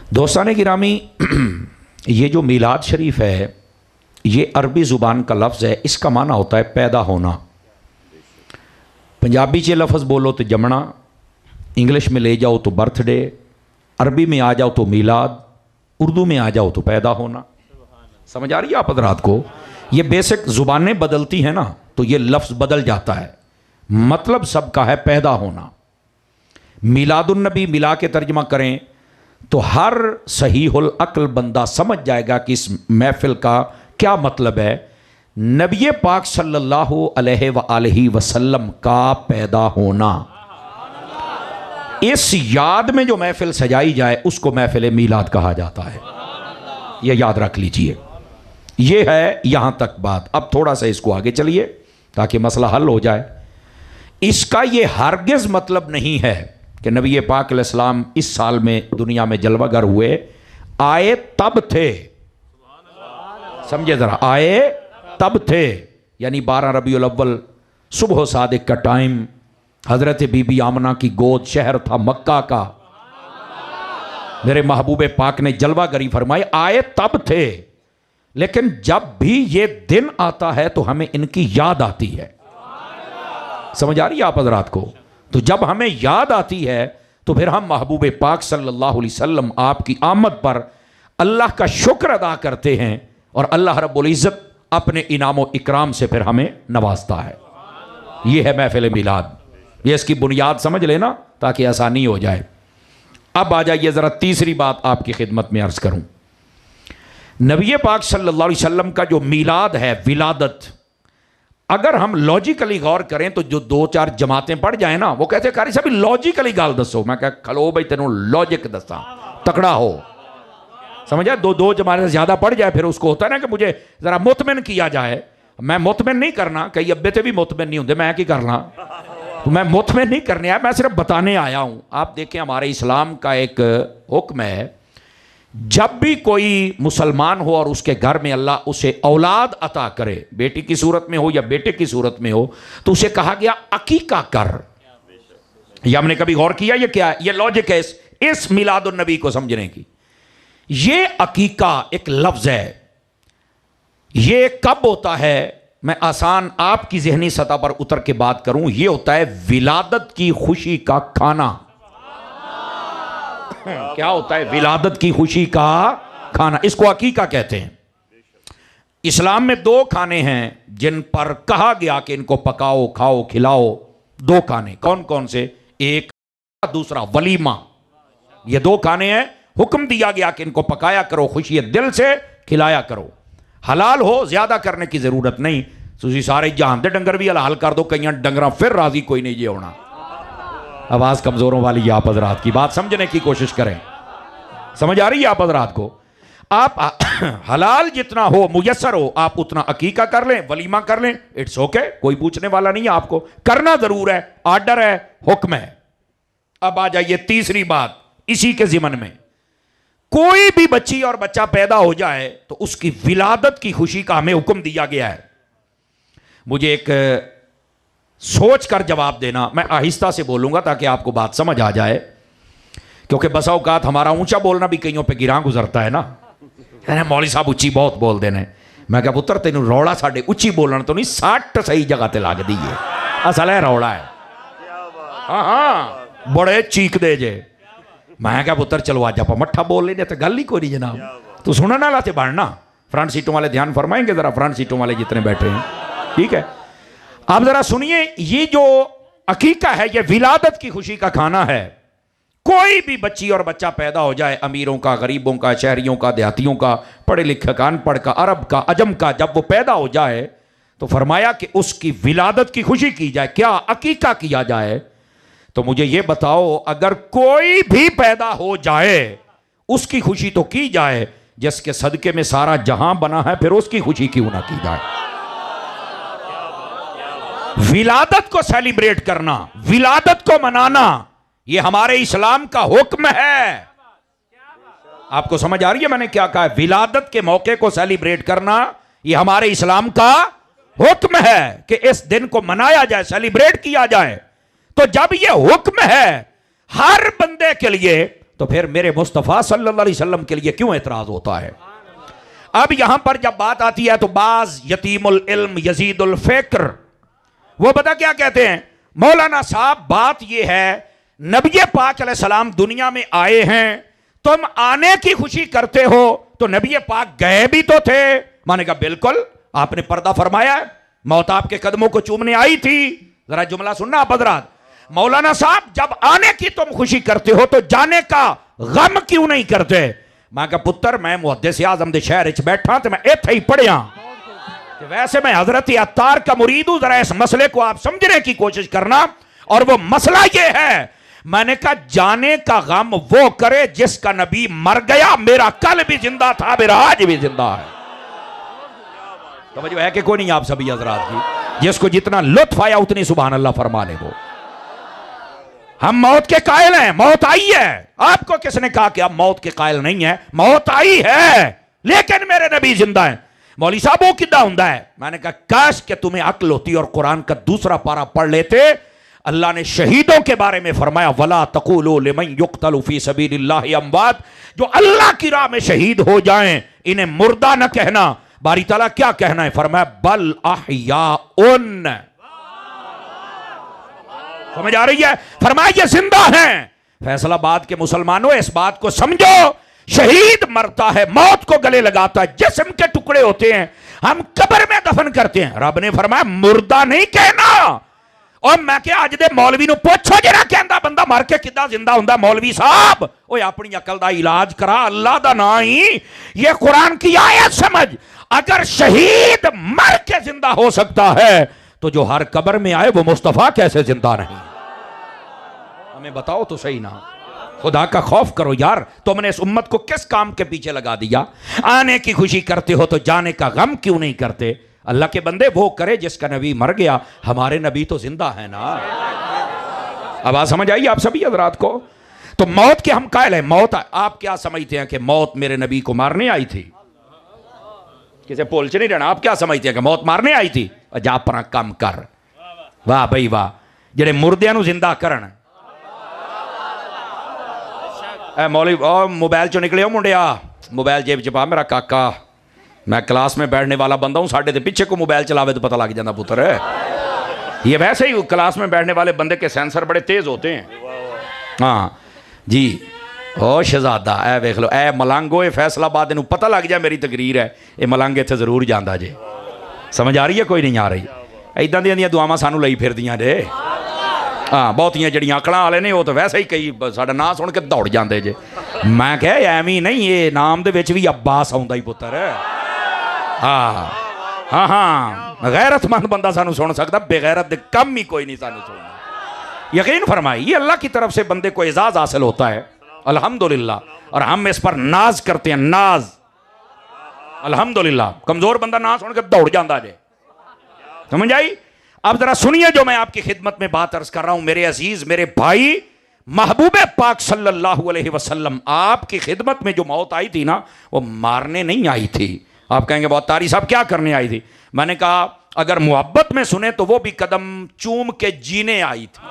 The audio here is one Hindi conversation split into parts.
दोस्तान गिरामी, ये जो मीलाद शरीफ है ये अरबी ज़ुबान का लफ्ज़ है। इसका माना होता है पैदा होना। पंजाबी च लफ्ज़ बोलो तो जमना, इंग्लिश में ले जाओ तो बर्थडे, अरबी में आ जाओ तो मीलाद, उर्दू में आ जाओ तो पैदा होना। समझ आ रही है आप हज़रात को? ये बेसिक ज़ुबानें बदलती हैं ना तो ये लफ्ज़ बदल जाता है, मतलब सबका है पैदा होना। मीलादुन्नबी मिला के तर्जमा करें तो हर सहीहुल अक्ल बंदा समझ जाएगा कि इस महफिल का क्या मतलब है। नबी पाक सल्लल्लाहु अलैहि वसल्लम का पैदा होना, इस याद में जो महफिल सजाई जाए उसको महफिल मीलाद कहा जाता है। यह याद रख लीजिए। यह है यहां तक बात। अब थोड़ा सा इसको आगे चलिए ताकि मसला हल हो जाए। इसका यह हरगिज़ मतलब नहीं है कि नबी पाक अलैहिस्सलाम इस साल में दुनिया में जलवागर हुए, आए तब थे। समझे जरा, आए तब थे यानी 12 रबीउल अव्वल सुबह सादिक का टाइम, हजरत बीबी आमना की गोद, शहर था मक्का का। मेरे महबूब पाक ने जलवागरी फरमाई, आए तब थे। लेकिन जब भी ये दिन आता है तो हमें इनकी याद आती है। समझ आ रही है आप हजरात को? तो जब हमें याद आती है तो फिर हम महबूब पाक सल्लल्लाहु अलैहि वसल्लम आपकी आमद पर अल्लाह का शुक्र अदा करते हैं और अल्लाह रब्बुल इज़्ज़त अपने इनाम व इकराम से फिर हमें नवाजता है। यह है महफिल मिलाद। ये इसकी बुनियाद समझ लेना ताकि आसानी हो जाए। अब आ जाइए ज़रा तीसरी बात आपकी खिदमत में अर्ज़ करूं। नबी पाक सल्लल्लाहु अलैहि वसल्लम का जो मिलाद है, विलादत, अगर हम लॉजिकली गौर करें तो जो 2-4 जमातें पढ़ जाए ना, वो कहते कारी साहब लॉजिकली गाल दसो। मैं कह खलो भाई तेनों लॉजिक दसा, तकड़ा हो। समझा? दो जमातें ज़्यादा पढ़ जाए फिर उसको होता है ना कि मुझे ज़रा मुतमिन किया जाए। मैं मुतमिन नहीं करना, कई अब्बे ते भी मुतमिन नहीं होंगे, मैं की करना। तो मैं मुतमिन नहीं करने आया, मैं सिर्फ बताने आया हूँ। आप देखें हमारे इस्लाम का एक हुक्म है, जब भी कोई मुसलमान हो और उसके घर में अल्लाह उसे औलाद अता करे, बेटी की सूरत में हो या बेटे की सूरत में हो, तो उसे कहा गया अकीका कर। यह हमने कभी गौर किया? ये क्या है? ये लॉजिक है इस मिलादुन नबी को समझने की। ये अकीका एक लफ्ज है। ये कब होता है? मैं आसान आपकी जहनी सतह पर उतर के बात करूं, यह होता है विलादत की खुशी का खाना। क्या होता है? विलादत की खुशी का खाना, इसको अकीका कहते हैं। इस्लाम में 2 खाने हैं जिन पर कहा गया कि इनको पकाओ, खाओ, खिलाओ। 2 खाने कौन कौन से? एक, दूसरा वलीमा। ये 2 खाने हैं, हुक्म दिया गया कि इनको पकाया करो, खुशी दिल से खिलाया करो। हलाल हो, ज्यादा करने की जरूरत नहीं। तुसी सारे जहां दे डंगर भी हलाल कर दो, कई डंगर फिर राजी कोई नहीं जी होना। आवाज कमजोरों वाली आप हजरात की बात समझने की कोशिश करें। समझ आ रही है आप हजरात को? आप हलाल जितना हो, मुयस्सर हो, आप उतना अकीका कर लें, वलीमा कर लें, इट्स ओके, कोई पूछने वाला नहीं है। आपको करना जरूर है, आर्डर है, हुक्म है। अब आ जाइए तीसरी बात इसी के जिमन में। कोई भी बच्ची और बच्चा पैदा हो जाए तो उसकी विलादत की खुशी का हमें हुक्म दिया गया है। मुझे एक सोच कर जवाब देना, मैं आहिस्ता से बोलूंगा ताकि आपको बात समझ आ जाए, क्योंकि बसा औकात हमारा ऊंचा बोलना भी कईयों पे गिरां गुजरता है ना। मौली साहब उच्ची बहुत बोल देने। मैं क्या पुत्र तेन रौला साढ़े उच्ची बोलना तो नहीं, 60 सही जगह ते लग दी है। असल है रौला है। हाँ बड़े चीक दे जे। मैं क्या पुत्र चलो आज आप मट्ठा बोल लेने तो गल ही कोई नहीं जनाब। तो सुनने वाला से बढ़ना। फ्रंट सीटों वाले ध्यान फरमाएंगे जरा, फ्रंट सीटों वाले जितने बैठे हैं, ठीक है? आप जरा सुनिए, ये जो अकीका है ये विलादत की खुशी का खाना है। कोई भी बच्ची और बच्चा पैदा हो जाए, अमीरों का, गरीबों का, शहरियों का, देहातियों का, पढ़े लिखे का, अनपढ़ का, अरब का, अजम का, जब वो पैदा हो जाए तो फरमाया कि उसकी विलादत की खुशी की जाए। क्या? अकीका किया जाए। तो मुझे ये बताओ, अगर कोई भी पैदा हो जाए उसकी खुशी तो की जाए, जिसके सदके में सारा जहां बना है, फिर उसकी खुशी क्यों ना की जाए? विलादत को सेलिब्रेट करना, विलादत को मनाना, यह हमारे इस्लाम का हुक्म है। आपको समझ आ रही है मैंने क्या कहा? विलादत के मौके को सेलिब्रेट करना यह हमारे इस्लाम का हुक्म है कि इस दिन को मनाया जाए, सेलिब्रेट किया जाए। तो जब यह हुक्म है हर बंदे के लिए, तो फिर मेरे मुस्तफ़ा सल्लल्लाहु अलैहि वसल्लम के लिए क्यों एतराज होता है? अब यहां पर जब बात आती है तो बाज यतीमुल इल्म यजीदुल फिक्र, वो बता क्या कहते हैं मौलाना साहब, बात यह है नबी पाक अलैहिस्सलाम दुनिया में आए हैं, तुम आने की खुशी करते हो, तो नबी पाक गए भी तो थे। मैंने कहा बिल्कुल, आपने पर्दा फरमाया, मौत आपके कदमों को चूमने आई थी। जरा जुमला सुनना आप हज़रात। मौलाना साहब, जब आने की तुम खुशी करते हो तो जाने का गम क्यों नहीं करते? मैं कहा पुत्र, मैं मुहद्दिस आज़म दे शहर च बैठा तो मैं इत्थे ही पढ़िया, वैसे मैं हजरत अत्तार का मुरीद हूं। जरा इस मसले को आप समझने की कोशिश करना। और वो मसला ये है, मैंने कहा जाने का गम वो करे जिसका नबी मर गया। मेरा कल भी जिंदा था, मेरा आज भी जिंदा है। तो है कि कोई नहीं आप सभी हजरात की, जिसको जितना लुत्फ आया उतनी सुभान अल्लाह फरमाने वो। हम मौत के कायल हैं, मौत आई है। आपको किसने कहा कि आप मौत के कायल नहीं है? मौत आई है, लेकिन मेरे नबी जिंदा है। मौली साहब वो किदा हुंदा है? मैंने कहा काश कि तुम्हें अक्ल होती और कुरान का दूसरा पारा पढ़ लेते। अल्लाह ने शहीदों के बारे में फरमाया, वला तक़ूलू लिमन युक़तलु फ़ी सबीलिल्लाहि अमवात, जो अल्लाह की राह में शहीद हो जाएं इन्हें मुर्दा न कहना। बारी ताला क्या कहना है? फरमाया बल अहयाउन। समझ आ रही है? फरमाया ये जिंदा हैं। फैसलाबाद के मुसलमानों, इस बात को समझो, शहीद मरता है, मौत को गले लगाता है, जिस्म के टुकड़े होते हैं, हम कब्र में दफन करते हैं। रब ने फरमाया मुर्दा नहीं कहना। और मैं क्या अज दे मौलवी नु पूछो, जरा कहंदा बंदा मर के किदा जिंदा हुंदा? मौलवी साहब ओए अपनी अकल दा इलाज करा, अल्लाह दा ना ही ये कुरान की आयत समझ। अगर शहीद मर के जिंदा हो सकता है तो जो हर कब्र में आए वो मुस्तफा कैसे जिंदा नहीं? हमें बताओ तो सही ना। खुदा का खौफ करो यार, तुमने इस उम्मत को किस काम के पीछे लगा दिया? आने की खुशी करते हो तो जाने का गम क्यों नहीं करते? अल्लाह के बंदे वो करे जिसका नबी मर गया, हमारे नबी तो जिंदा है ना। अब बात समझ आई आप सभी हजरात को? तो मौत के हम कायल हैं। मौत, आप क्या समझते हैं कि मौत मेरे नबी को मारने आई थी? किसे पोल च नहीं रहना। आप क्या समझते हैं कि मौत मारने आई थी? जा अपना काम कर। वाह भाई वाह, जेड़े मुर्दियां नु जिंदा करन। मौलवी मोबाइल चो निकले हो मुंडिया, मोबाइल जेब च पा। मेरा काका, मैं क्लास में बैठने वाला बंदा हूं, साढ़े पीछे को मोबाइल चलावे तो पता लग जाता पुत्र। ये वैसे ही क्लास में बैठने वाले बंदे के सेंसर बड़े तेज होते हैं। हाँ जी, ओ शहजादा ए वेख लो, ए मलंगो, ये फैसलाबाद इनू पता लग जाए मेरी तकरीर है, ये मलंग इत्थे जरूर जाता जे। समझ आ रही है? कोई नहीं आ रही? इदां दियां दुआवां सानू लई फिरदियां जे। हाँ, बहुतियां जड़ियां अकलां वाले ने वो तो वैसे ही कई साडा नाम सुन के दौड़ जाते जे। मैं कहा एवं नहीं, ये नाम दे विच भी अब्बास आउंदा ही पुत्र। हाँ हाँ हाँ, गैरतमंद बंदा सानू सुन सकता, बेगैरत दे कम ही कोई नहीं सानू सुनना। यकीन फरमाई, ये अल्लाह की तरफ से बंदे को एजाज हासिल होता है, अल्हम्दुलिल्लाह। और हम इस पर नाज करते हैं, नाज, अल्हम्दुलिल्लाह। कमजोर बंदा ना सुन के दौड़ जाता जे। समझ आई? अब जरा सुनिए जो मैं आपकी खिदमत में बात अर्ज कर रहा हूं, मेरे अजीज, मेरे भाई, महबूब पाक सल्लल्लाहु अलैहि वसल्लम, आपकी खिदमत में जो मौत आई थी ना, वो मारने नहीं आई थी। आप कहेंगे बहुत तारी साहब क्या करने आई थी? मैंने कहा अगर मोहब्बत में सुने तो वो भी कदम चूम के जीने आई थी,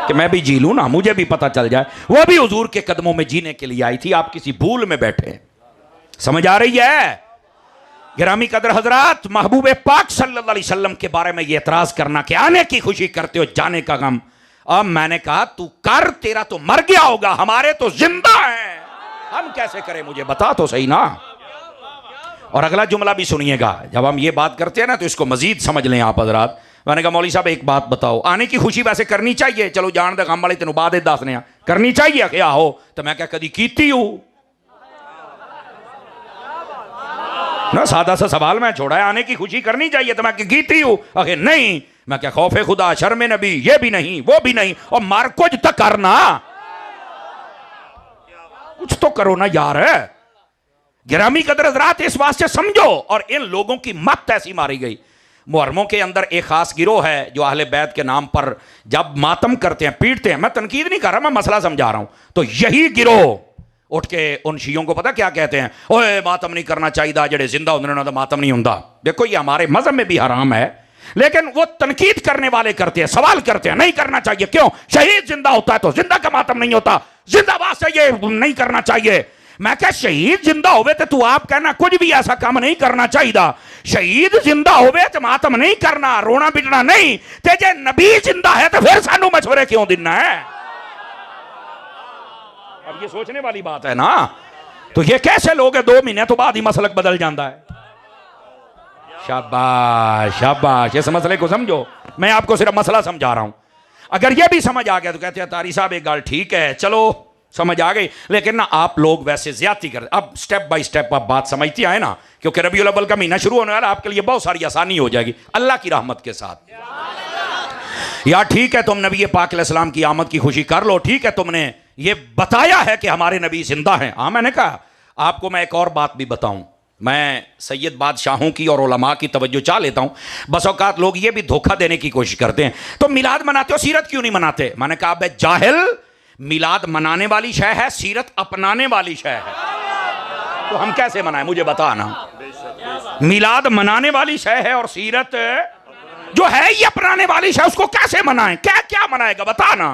कि मैं भी जी लूं ना, मुझे भी पता चल जाए। वो भी हुजूर के कदमों में जीने के लिए आई थी। आप किसी भूल में बैठे। समझ आ रही है? गिरामी कदर हजरात, महबूब पाक सल्लल्लाहु अलैहि वसल्लम के बारे में ये एतराज करना कि आने की खुशी करते हो, जाने का गम। अब मैंने कहा तू कर, तेरा तो मर गया होगा, हमारे तो जिंदा है, हम कैसे करें? मुझे बता तो सही ना। और अगला जुमला भी सुनिएगा, जब हम ये बात करते हैं ना तो इसको मजीद समझ लें आप हजरात। मैंने कहा मौली साहब एक बात बताओ, आने की खुशी वैसे करनी चाहिए, चलो जान दे गम वाले तेन बाद दसने करनी चाहिए क्या हो? तो मैं क्या कदी कीती हूं ना? सादा सा सवाल मैं छोड़ा है, आने की खुशी करनी चाहिए तो मैं कीती हूं? अरे नहीं। मैं क्या खौफे खुदा, शर्म नबी, ये भी नहीं, वो भी नहीं, और मार कुछ तो करना, कुछ तो करो ना यार। गिरामी कदर हज़रात, इस वास्ते समझो। और इन लोगों की मत ऐसी मारी गई। मुहर्रमों के अंदर एक खास गिरोह है जो अहले बैत के नाम पर जब मातम करते हैं, पीटते हैं, मैं तनकीद नहीं कर रहा, मैं मसला समझा रहा हूं। तो यही गिरोह उठ के उन शियों को पता क्या कहते हैं? ओए मातम नहीं करना चाहिए, जेड़े जिंदा होंदे उन्हां दा मातम नहीं हुंदा। देखो ये हमारे मजहब में भी हराम है, लेकिन वो तनकीद करने वाले करते हैं, सवाल करते हैं नहीं करना चाहिए। क्यों? शहीद जिंदा होता है तो जिंदा का मातम नहीं होता, जिंदाबाद से ये नहीं करना चाहिए। मैं क्या शहीद जिंदा होवे तो तू आप कहना कुछ भी ऐसा काम नहीं करना चाहिए। शहीद जिंदा होवे तो मातम नहीं करना, रोना पिटना नहीं। ते जे नबी जिंदा है तो फिर सानू मशवरे क्यों देना है? अब ये सोचने वाली बात है ना। तो ये कैसे लोग हैं 2 महीने तो बाद ही मसलक बदल जाता है। शाबाश शाबाश, इस मसले को समझो। मैं आपको सिर्फ मसला समझा रहा हूं। अगर ये भी समझ आ गया तो कहते हैं तारी साहब एक गल ठीक है, चलो समझ आ गई। लेकिन ना आप लोग वैसे ज्यादती करते। अब स्टेप बाय स्टेप आप बात समझती आए ना, क्योंकि रबीउल अव्वल का महीना शुरू होने वाला, आपके लिए बहुत सारी आसानी हो जाएगी अल्लाह की रहमत के साथ। या ठीक है तुम नबी पाक अलैहिस्सलाम की आमद की खुशी कर लो, ठीक है तुमने ये बताया है कि हमारे नबी जिंदा हैं। हाँ मैंने कहा आपको मैं एक और बात भी बताऊं। मैं सैयद बादशाहों की और उलमा की तवज्जो चाह लेता हूं। बस औकात लोग ये भी धोखा देने की कोशिश करते हैं, तो मिलाद मनाते हो सीरत क्यों नहीं मनाते? मैंने कहा बे जाहिल, मिलाद मनाने वाली शय है, सीरत अपनाने वाली शय है। तो हम कैसे मनाएं मुझे बताना। मिलाद मनाने वाली शय है और सीरत जो है ये अपनाने वाली शय, उसको कैसे मनाएं? क्या क्या मनाएगा बताना।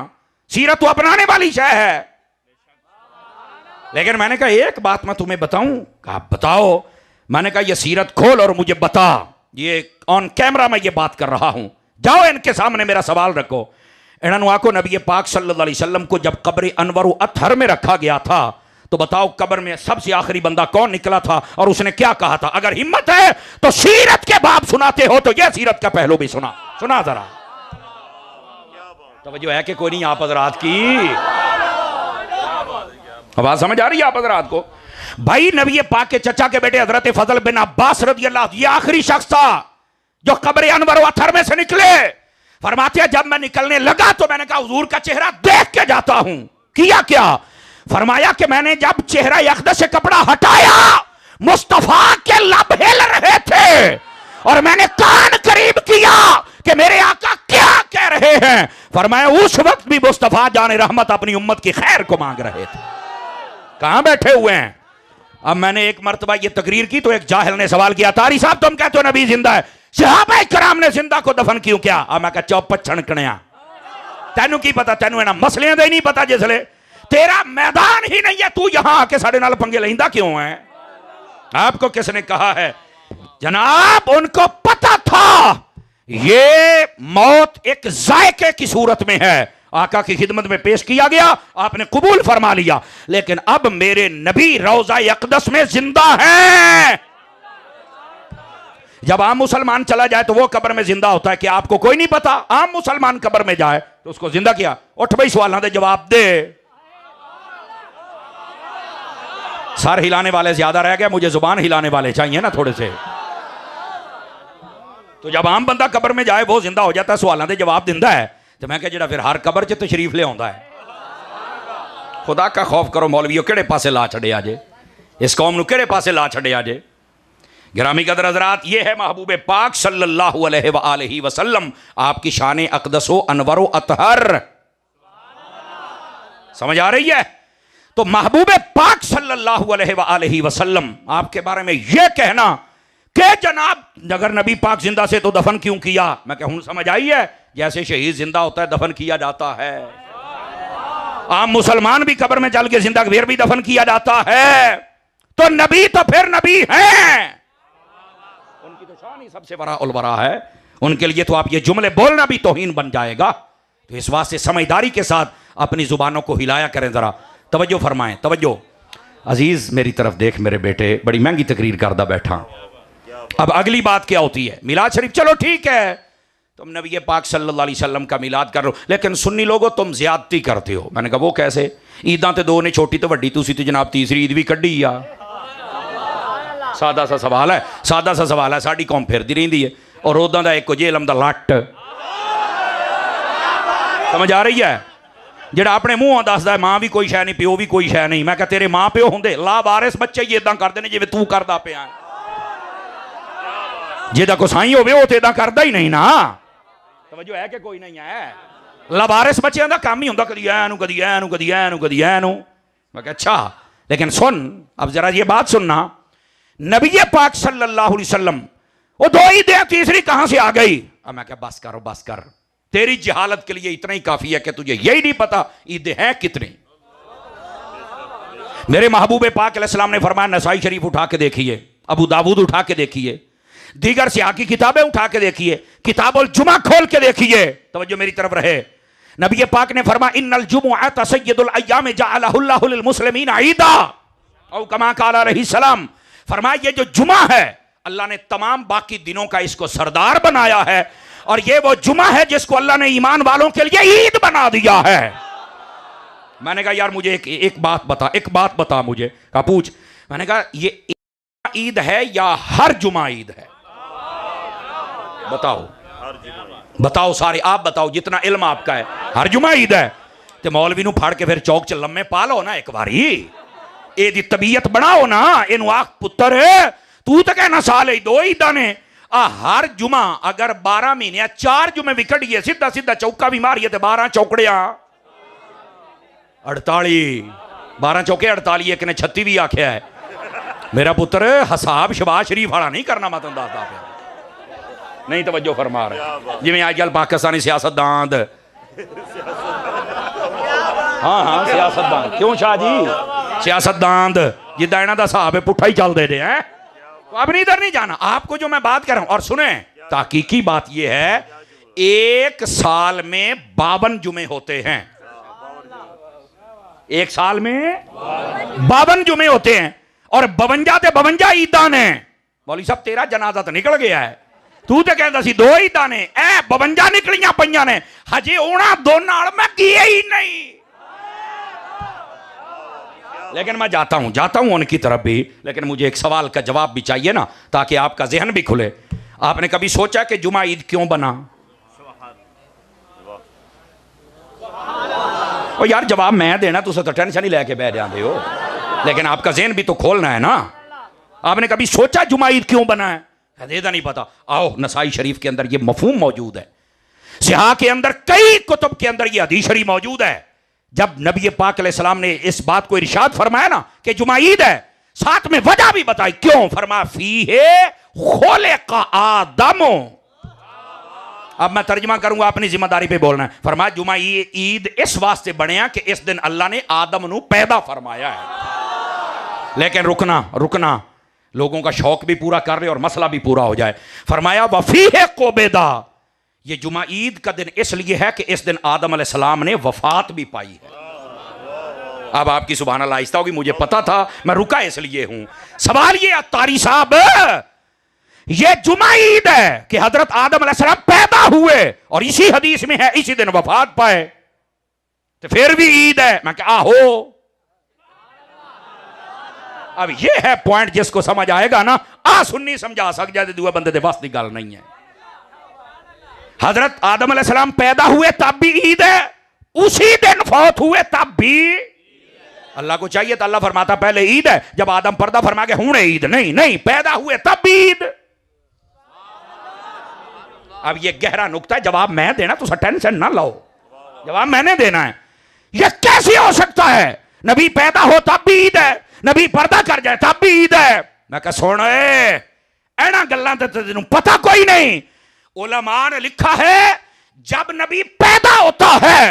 सीरत तो अपनाने वाली शय है। लेकिन मैंने कहा एक बात मैं तुम्हें बताऊं। कहा बताओ। मैंने कहा ये सीरत खोल और मुझे बता। ये ऑन कैमरा मैं ये बात कर रहा हूं, जाओ इनके सामने मेरा सवाल रखो। इन्होंने आको नबी पाक सल्लल्लाहु अलैहि वसल्लम को जब कब्र अनवर अतहर में रखा गया था तो बताओ कब्र में सबसे आखिरी बंदा कौन निकला था और उसने क्या कहा था? अगर हिम्मत है तो सीरत के बाप सुनाते हो तो यह सीरत का पहलू भी सुना जरा। तवज्जो है कि कोई नहीं आप हजरात की? आवाज समझ आ रही है आप हजरात को? भाई नबी पाक के चचा के बेटे हजरत फजल बिन अब्बास रज़ी अल्लाह, ये आखिरी शख्स था जो कब्र अनवर अतहर में से निकले। फरमाते हैं जब मैं निकलने लगा तो मैंने कहा हुजूर का चेहरा देख के जाता हूं। किया क्या? फरमाया कि मैंने जब चेहरा अक़दस से कपड़ा हटाया मुस्तफा के लब हिल रहे थे और मैंने कान करीब किया कि मेरे आका क्या कह रहे हैं। फरमाया उस वक्त भी मुस्तफा जाने रहमत अपनी उम्मत की खैर को मांग रहे थे। कहां बैठे हुए हैं? अब मैंने एक मर्तबा ये तकरीर की तो एक जाहिल ने सवाल किया, तारी साहब तुम कहते हो नबी जिंदा है, सहाबा कराम ने जिंदा को दफन क्यों किया? मैं कहा चौप छणकणिया, तेनू की पता? तेनू इन्हां मसलियां दा ही नहीं पता। जिसले तेरा मैदान ही नहीं है तू यहां आके साडे नाल पंगे लैंदा क्यों है? आपको किसने कहा है? जनाब उनको पता था ये मौत एक जायके की सूरत में है, आका की खिदमत में पेश किया गया, आपने कबूल फरमा लिया। लेकिन अब मेरे नबी रोज़ा अक़दस में जिंदा हैं। जब आम मुसलमान चला जाए तो वो कब्र में जिंदा होता है, क्या आपको कोई नहीं पता? आम मुसलमान कब्र में जाए तो उसको जिंदा किया। उठ भाई सवालों दे जवाब दे। सर हिलाने वाले ज्यादा रह गए, मुझे जुबान हिलाने वाले चाहिए ना थोड़े से। तो जब आम बंदा कब्र में जाए वो जिंदा हो जाता है, सवालों दे जवाब दिंदा है। तो मैं क्या फिर हर कब्र च तशरीफ ले आंदा है? खुदा का खौफ करो मौलवियों, केड़े पासे ला छड़े आजे इस कौम नूं, केड़े पासे ला छड़े आजे। गिरामी कदर हज़रात, ये है महबूब पाक सल्लल्लाहु अलैहि वसल्लम, आपकी शान अक़दसो अनवरो अतहर। समझ आ रही है? तो महबूब पाक सल्लल्लाहु अलैहि वसल्लम आपके बारे में यह कहना कि जनाब अगर नबी पाक जिंदा से तो दफन क्यों किया? मैं कहूं समझ आई है? जैसे शहीद जिंदा होता है दफन किया जाता है, आम मुसलमान भी कब्र में चल के जिंदा फिर भी दफन किया जाता है। तो नबी तो फिर नबी हैं, उनकी तो शान ही सबसे बड़ा उलवरा है। उनके लिए तो आप ये जुमले बोलना भी तौहीन बन जाएगा। तो इस वास्ते समझदारी के साथ अपनी जुबानों को हिलाया करें। जरा तवज्जो फरमाएं, तवज्जो। अजीज मेरी तरफ देख मेरे बेटे, बड़ी महंगी तकरीर करदा बैठा। अब अगली बात क्या होती है? मिलाद शरीफ चलो ठीक है, तुम नबी पाक सल्लल्लाहु अलैहि वसल्लम का मिलाद कर रहे हो, लेकिन सुन्नी लोगों तुम ज्यादती करते हो। मैंने कहा वो कैसे? ईदां ते दो ने, छोटी तो वड्डी, तुसी तो जनाब तीसरी ईद भी कड्डी आ। सादा सा सवाल है, सादा सा सवाल है। साडी कौम फिरदी रहिंदी है और उदां दा एक जेलम दा लट। समझ आ रही है? ਜਿਹੜਾ ਆਪਣੇ ਮੂੰਹੋਂ ਦੱਸਦਾ ਮਾਂ ਵੀ ਕੋਈ ਸ਼ੈ ਨਹੀਂ, ਪਿਓ ਵੀ ਕੋਈ ਸ਼ੈ ਨਹੀਂ। ਮੈਂ ਕਿਹਾ ਤੇਰੇ ਮਾਂ ਪਿਓ ਹੁੰਦੇ ਲਾਵਾਰਿਸ ਬੱਚੇ ਹੀ ਇਦਾਂ ਕਰਦੇ ਨੇ ਜਿਵੇਂ ਤੂੰ ਕਰਦਾ ਪਿਆ। ਜਿਹਦਾ ਕੋ ਸਾਈਂ ਹੋਵੇ ਉਹ ਤੇ ਇਦਾਂ ਕਰਦਾ ਹੀ ਨਹੀਂ ਨਾ। ਤਵੱਜੋ ਹੈ ਕਿ ਕੋਈ ਨਹੀਂ ਹੈ? ਲਾਵਾਰਿਸ ਬੱਚਿਆਂ ਦਾ ਕੰਮ ਹੀ ਹੁੰਦਾ ਕਦੀ ਐ ਨੂੰ ਕਦੀ ਐ ਨੂੰ ਕਦੀ ਐ ਨੂੰ ਕਦੀ ਐ ਨੂੰ। मैं कहा अच्छा, लेकिन सुन अब जरा ये बात सुनना, नबी पाक सल्लल्लाहु अलैहि वसल्लम वो दो ही दे, तीसरी कहां से आ गई? अब मैं क्या बस करो बस कर, तेरी जहालत के लिए इतना ही काफी है कि तुझे यही नहीं पता ईद है कितनी। मेरे महबूब पाक अलैहिस्सलाम ने फरमाया, नसाई शरीफ उठा के देखिए, अबू दाऊद उठा के देखिए, दीगर सियाह की किताबें उठा के देखिए, किताबुल जुमा खोल के देखिए, तवज्जो मेरी तरफ रहे। नबी पाक ने फरमाया, इन्नल जुमुअत सय्यदुल अय्याम जअलहुल्लाहु लिल मुस्लिमीन ईदा औ कमा क़ाला अलैहिस्सलाम। फरमाया ये जो जुमा है अल्लाह ने तमाम बाकी दिनों का इसको सरदार बनाया है, और ये वो जुमा है जिसको अल्लाह ने ईमान वालों के लिए ईद बना दिया है। मैंने कहा यार मुझे एक बात बता मुझे। कहा पूछ। मैंने कहा ये ईद है या हर जुमा ईद है? बताओ सारे आप बताओ, जितना इल्म आपका है। हर जुमा ईद है तो मौलवी नू फाड़ के फिर चौक च लम्मे पा लो ना एक बारी, एदी तबीयत बनाओ ना। इनू आख पुत्र तू तो कहना साल ही 2 ईदा ने, हर जुमा अगर 12 महीने 4 जुमे भी कढ़िए, सीधा सीधा चौका भी मारिए तो 12 चौकड़िया 48, 12 चौके 48, एक ने 36 भी आख्या है। मेरा पुत्र हसाब शबाज शरीफ वाला नहीं करना, मैं तुम दसदा पिया नहीं तवज्जो फरमा रहे। जिवें अजकल पाकिस्तानी सियासतदान, हाँ सियासतदान, क्यों शाह जी सियासतदान जिदा इन्हां दा हिसाब है पुट्ठा ही चलते हैं। तो अब नहीं इधर नहीं जाना, आपको जो मैं बात कर रहा हूं। और सुने ताकीकी बात यह है, एक साल में 52 जुमे होते हैं, एक साल में 52 जुमे होते हैं, और 52 ते 52 ईदां ने। मौलवी साहब तेरा जनाजा तो निकल गया है, तू तो कहता सी 2 ईदां ने, 52 निकलियां पईयां ने, हजे ओना दो नाल मैं किए ही नहीं। लेकिन मैं जाता हूं उनकी तरफ भी, लेकिन मुझे एक सवाल का जवाब भी चाहिए ना, ताकि आपका जहन भी खुले। आपने कभी सोचा कि जुमा ईद क्यों बना? ओ यार जवाब मैं देना, तुम तो टेंशन ही लेके बैठ जाते हो, लेकिन आपका जहन भी तो खोलना है ना। आपने कभी सोचा जुमा ईद क्यों बना है? हदेदा नहीं पता। आओ नसाई शरीफ के अंदर ये मफहूम मौजूद है, सिहा के अंदर कई कुतुब के अंदर ये हदीस शरीफ मौजूद है। जब नबी पाक अलैहिस्सलाम ने इस बात को इरशाद फरमाया ना कि जुमा ईद है, साथ में वजह भी बताई क्यों। फरमाया फीहे खुलिक़ा आदम। अब मैं तर्जुमा करूंगा, अपनी जिम्मेदारी पे बोलना है। फरमाया जुमा ईद इस वास्ते बने कि इस दिन अल्लाह ने आदम नू पैदा फरमाया है। लेकिन रुकना लोगों का शौक भी पूरा कर रहे और मसला भी पूरा हो जाए। फरमाया वफीहे कोबेदा, ये जुमा ईद का दिन इसलिए है कि इस दिन आदम अलैहिस्सलाम ने वफात भी पाई है। अब आपकी सुभान अल्लाह आहिस्ता होगी, मुझे पता था, मैं रुका इसलिए हूं। सवाल ये अत्तारी साहब, ये जुमा ईद है कि हजरत आदम अलैहिस्सलाम पैदा हुए और इसी हदीस में है इसी दिन वफात पाए, तो फिर भी ईद है। मैं क्या हो, अब ये है पॉइंट जिसको समझ आएगा ना, सुन्नी समझा सक जाए, दूसरे बंदे दे बस की गल नहीं है। हजरत आदम अलैहिस्सलाम पैदा हुए तब भी ईद है, उसी दिन फौत हुए तब भी। अल्लाह को चाहिए तो अल्लाह फरमाता पहले ईद है, जब आदम पर्दा फरमा के हूं ईद नहीं, पैदा हुए तब भी ईद। अब ये गहरा नुक्ता है, जवाब मैं देना, तो टेंशन ना लो, जवाब मैंने देना है। यह कैसे हो सकता है? नबी पैदा हो तब भी ईद है, नबी पर्दा कर जाए तब भी ईद है। मैं कह सुन एना गल्लां ते तेनू पता कोई नहीं। उलमा ने लिखा है जब नबी पैदा होता है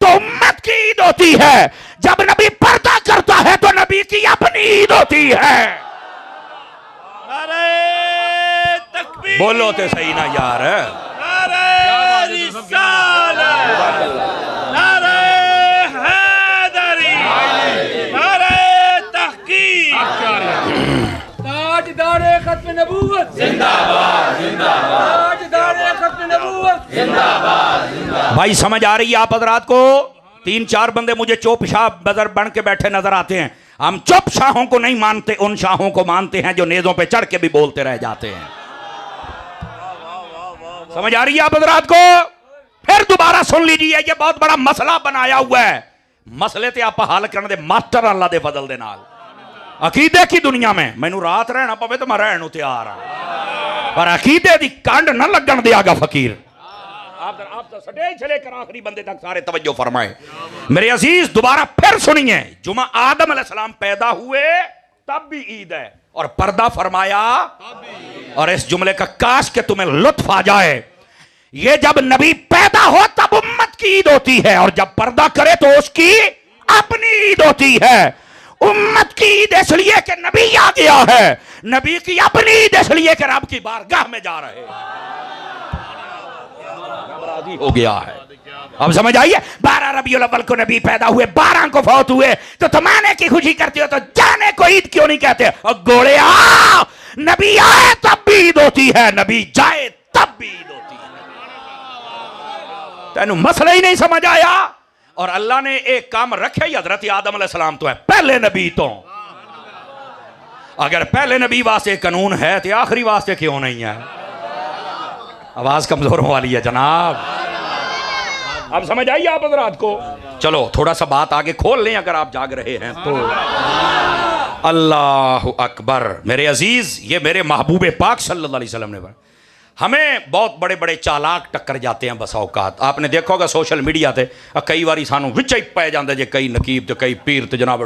तो उम्मत की ईद होती है, जब नबी पर्दा करता है तो नबी की अपनी ईद होती है। नारे तकबीर, बोलो तो सही ना यार। नारे रिसालत, नारे हैदरी, नारे तहकीक, ताजदारे खत्म नबूवत जिंदाबाद, जिंदाबाद, ताजदारे खत्म नबूवत जिंदाबाद, जिंदाबाद। भाई समझ आ रही है आप हजरात को? 3-4 बंदे मुझे चुप शाह बदर बन के बैठे नजर आते हैं। हम चुप शाहों को नहीं मानते, उन शाहों को मानते हैं जो नेज़ों पे चढ़ के भी बोलते रह जाते हैं। समझ आ रही है आप हजरात को? फिर दोबारा सुन लीजिए, ये बहुत बड़ा मसला बनाया हुआ है। मसले ते आप हल करने दे मास्टर अल्लाह दे फजल दे नाल। अकीदे की दुनिया में मैनू रात रहना पवे तो मैं रहन नूं तैयार हां, पर अकीदे दी कंड न लगन देगा फकीर। आप तो स्टेज से लेकर आखिरी बंदे तक सारे तवज्जो फरमाए। मेरे अजीज दोबारा फिर सुनिए, जुमा आदम अलैहिस्सलाम पैदा हुए तब भी ईद है, और पर्दा फरमाया। और इस जुमले का काश के तुम्हें लुत्फ आ जाए, ये जब नबी पैदा हो तब उम्मत की ईद होती है, और जब पर्दा करे तो उसकी अपनी ईद होती है। उम्मत की ईद इसलिए कि नबी आ गया है, नबी की अपनी ईद इसलिए कि रब की बारगाह में जा रहे हो गया है। अब समझ आइए, 12 रबीउल अव्वल को नबी पैदा हुए, 12 को फौत हुए, तो तुम आने की खुशी करते हो तो जाने को ईद क्यों नहीं कहते? और गोले आ, नबी आए तब भी ईद होती है, नबी जाए तब भी ईद होती है। तेनू मसला ही नहीं समझ आया। और अल्लाह ने एक काम रखे, हजरत आदम अलैहिस्सलाम तो है पहले नबी, तो अगर पहले नबी वास्ते कानून है तो आखिरी वास्ते क्यों नहीं है? आवाज कमजोरों वाली है जनाब। अब समझ आइए आप हजरात को। चलो थोड़ा सा बात आगे खोल लें अगर आप जाग रहे हैं तो। अल्लाह अकबर। मेरे अजीज, ये मेरे महबूब पाक सल्लल्लाहु अलैहि वसल्लम ने, हमें बहुत बड़े बड़े चालाक टक्कर जाते हैं बसा औकात। आपने देखा होगा सोशल मीडिया ते कई बारी सानू विच ही पै जाते जे कई नकीब तो कई पीर तो जनाब,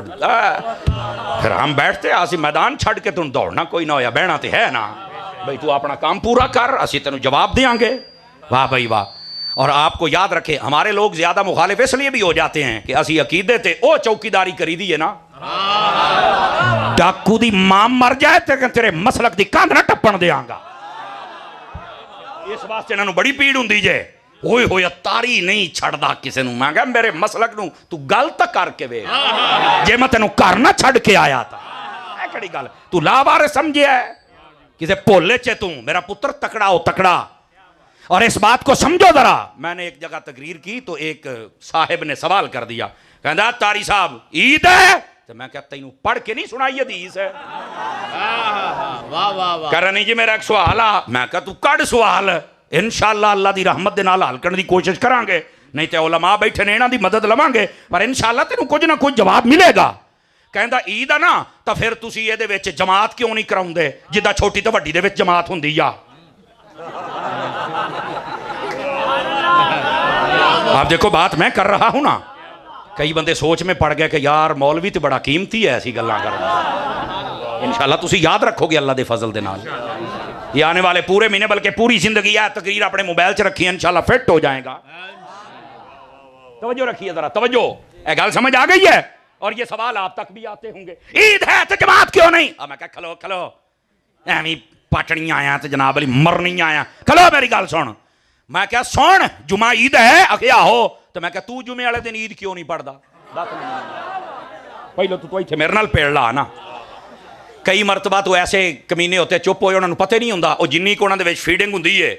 फिर हम बैठते असी मैदान छड़ के तुम दौड़ना कोई ना होया, बहना तो है ना भाई, तू अपना काम पूरा कर, असी तेन जवाब देंगे। वाह भाई वाह। और आपको याद रखे, हमारे लोग ज्यादा मुखालिफ इसलिए भी हो जाते हैं कि असी अकीदे ते ओ चौकीदारी करी दी है ना, डाकू दी मां मर जाए तो तेरे मसलक दी कंध ना टप्पण देंगा। इस वास्ते इन्हों बड़ी पीड़ होंगी जे, होए होए तारी नहीं छड़दा किसी नूं। मैं कहा मेरे मसलक नूं तू गल तक करके वे, जे मैं तेनों घर ना छड़ के आया था, कड़ी गल तू लावारे समझे किसे भोले चे तू, मेरा पुत्र तकड़ा हो तकड़ा। और इस बात को समझो जरा, मैंने एक जगह तकरीर की तो एक साहिब ने सवाल कर दिया, कहता तारी साहब ईद है? तो मैं क्या तेनू पढ़ के नहीं सुनाई हदीस है? कह रहा नहीं जी मेरा एक सवाल आ। मैं कहा तू कड़ सवाल, इंशाअल्लाह अल्लाह दी रहमत दे नाल हल करने दी कोशिश करांगे, नहीं तो उलमा बैठे ने इन्हां दी मदद लवांगे, पर इंशाअल्लाह तेनू कुछ ना कुछ जवाब मिलेगा। कहंदा ईद आ ना तो फिर तुसी इहदे विच जमात क्यों नहीं कराउंदे जिद्दां छोटी तो वड्डी दे विच जमात हुंदी आ? आप देखो बात मैं कर रहा हूं ना, कई बंदे सोच में पड़ गए कि यार मौलवी तो बड़ा कीमती है ऐसी गल्लां करना। इंशाअल्लाह तुसी याद रखोगे अल्लाह दे फजल दे नाल, ये आने वाले पूरे महीने बल्कि पूरी जिंदगी है तकरीर अपने मोबाइल च रखी, इंशाअल्लाह फिट हो जाएगा। तवज्जो रखिए जरा, तवज्जो, ये गल समझ आ गई है? और ये सवाल आप तक भी आते होंगे, ईद है तो जमात क्यों नहीं? मैं क्या खलो खलो एवं पटनी आया तो जनाब अली मरनी आया, खलो मेरी गल सुन। मैं क्या सुन, जुमा ईद है? अखिया हो तो मैं क्या तू जुमे वाले दिन ईद क्यों नहीं पढ़दा? पहले तू इत्थे मेरे नाल पेड़ ला ना। कई मरतबा तो ऐसे कमीने होते चुप होए, उन्होंने पता नहीं होंदा, जिन्नी को उन्होंने फीडिंग होंदी है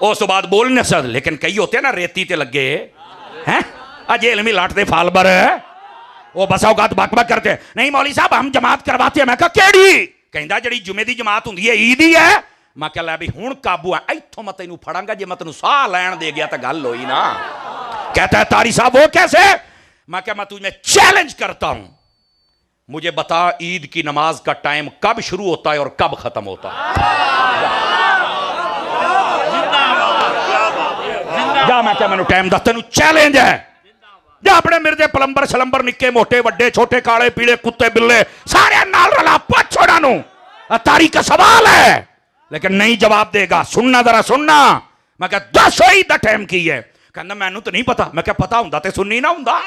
उस तो बाद बोल नहीं सकते। लेकिन कई होते ना रेती ते लगे हैं, जेल में लाटते फालबर है, वो बस औकात बक करते, नहीं मौली साहब हम जमात करवाते हैं। मैं कहा केड़ी? कहंदा जड़ी जुमे दी जमात होंदी है ईद ही है। मैं कहा लै भी हुण काबू है, इत्थों मैं तेनू फड़ांगा जे मैं तेनू साह लैन दे गया तो गल होई ना। कहता है तारी साहब वो कैसे? मैं क्या मैं तुझे चैलेंज करता हूं, मुझे बता ईद की नमाज का टाइम कब शुरू होता है और कब खत्म होता है? जा मैं क्या मैनू टाइम दस, तेनू चैलेंज है। जा अपने मिर्जे पलंबर शलंबर निक्के मोटे वड्डे छोटे काले पीले कुत्ते बिल्ले सारे नाल रला पुछ उन्होंने, तारी का सवाल है लेकिन नहीं जवाब देगा। सुनना जरा सुनना। मैं क्या दस ही द टाइम की है? कहना मैनू तो नहीं पता। मैं क्या पता हुंदा ते सुननी ना हुंदा?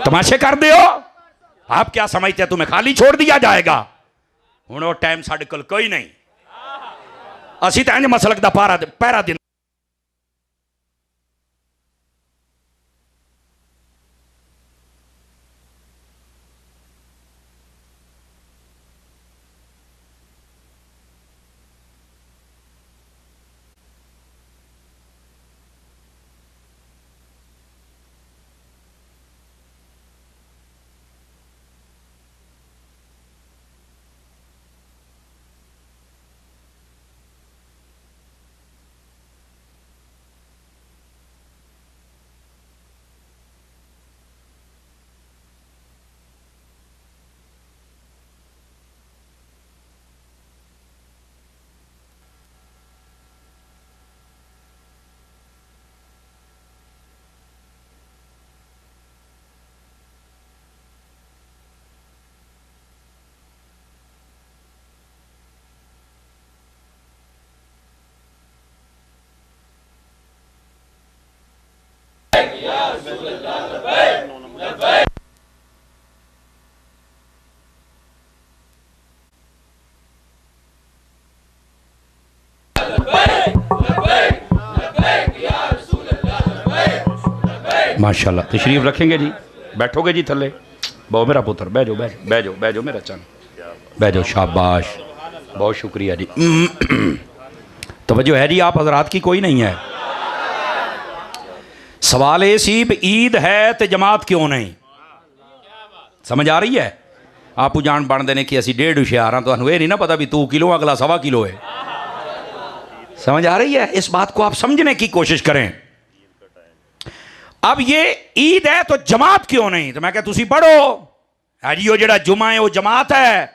तमाशे कर दे हो आप, क्या समझते हैं तुम्हें खाली छोड़ दिया जाएगा? हुण वो टाइम साडे कोल कोई नहीं, असी तो इंज मसलक दा पहरा दिन माशाल्लाह तशरीफ रखेंगे जी, बैठोगे जी थले, बहु मेरा पुत्र, बह जाओ बह जाओ बह जाओ मेरा चन, बह जाओ, शाबाश, बहुत शुक्रिया जी। तवज्जो है जी, आप हजरात की कोई नहीं है। सवाल ये सी ईद है तो जमात क्यों नहीं, समझ आ रही है? आपू जान बनते हैं कि असी 1.5 हुशियार हाँ, तो ये नहीं ना पता भी तू किलो अगला 1.25 किलो है। समझ आ रही है? इस बात को आप समझने की कोशिश करें। अब ये ईद है तो जमात क्यों नहीं, तो मैं क्या तुसी पढ़ो जी वो जड़ा जुमा है वो जमात है।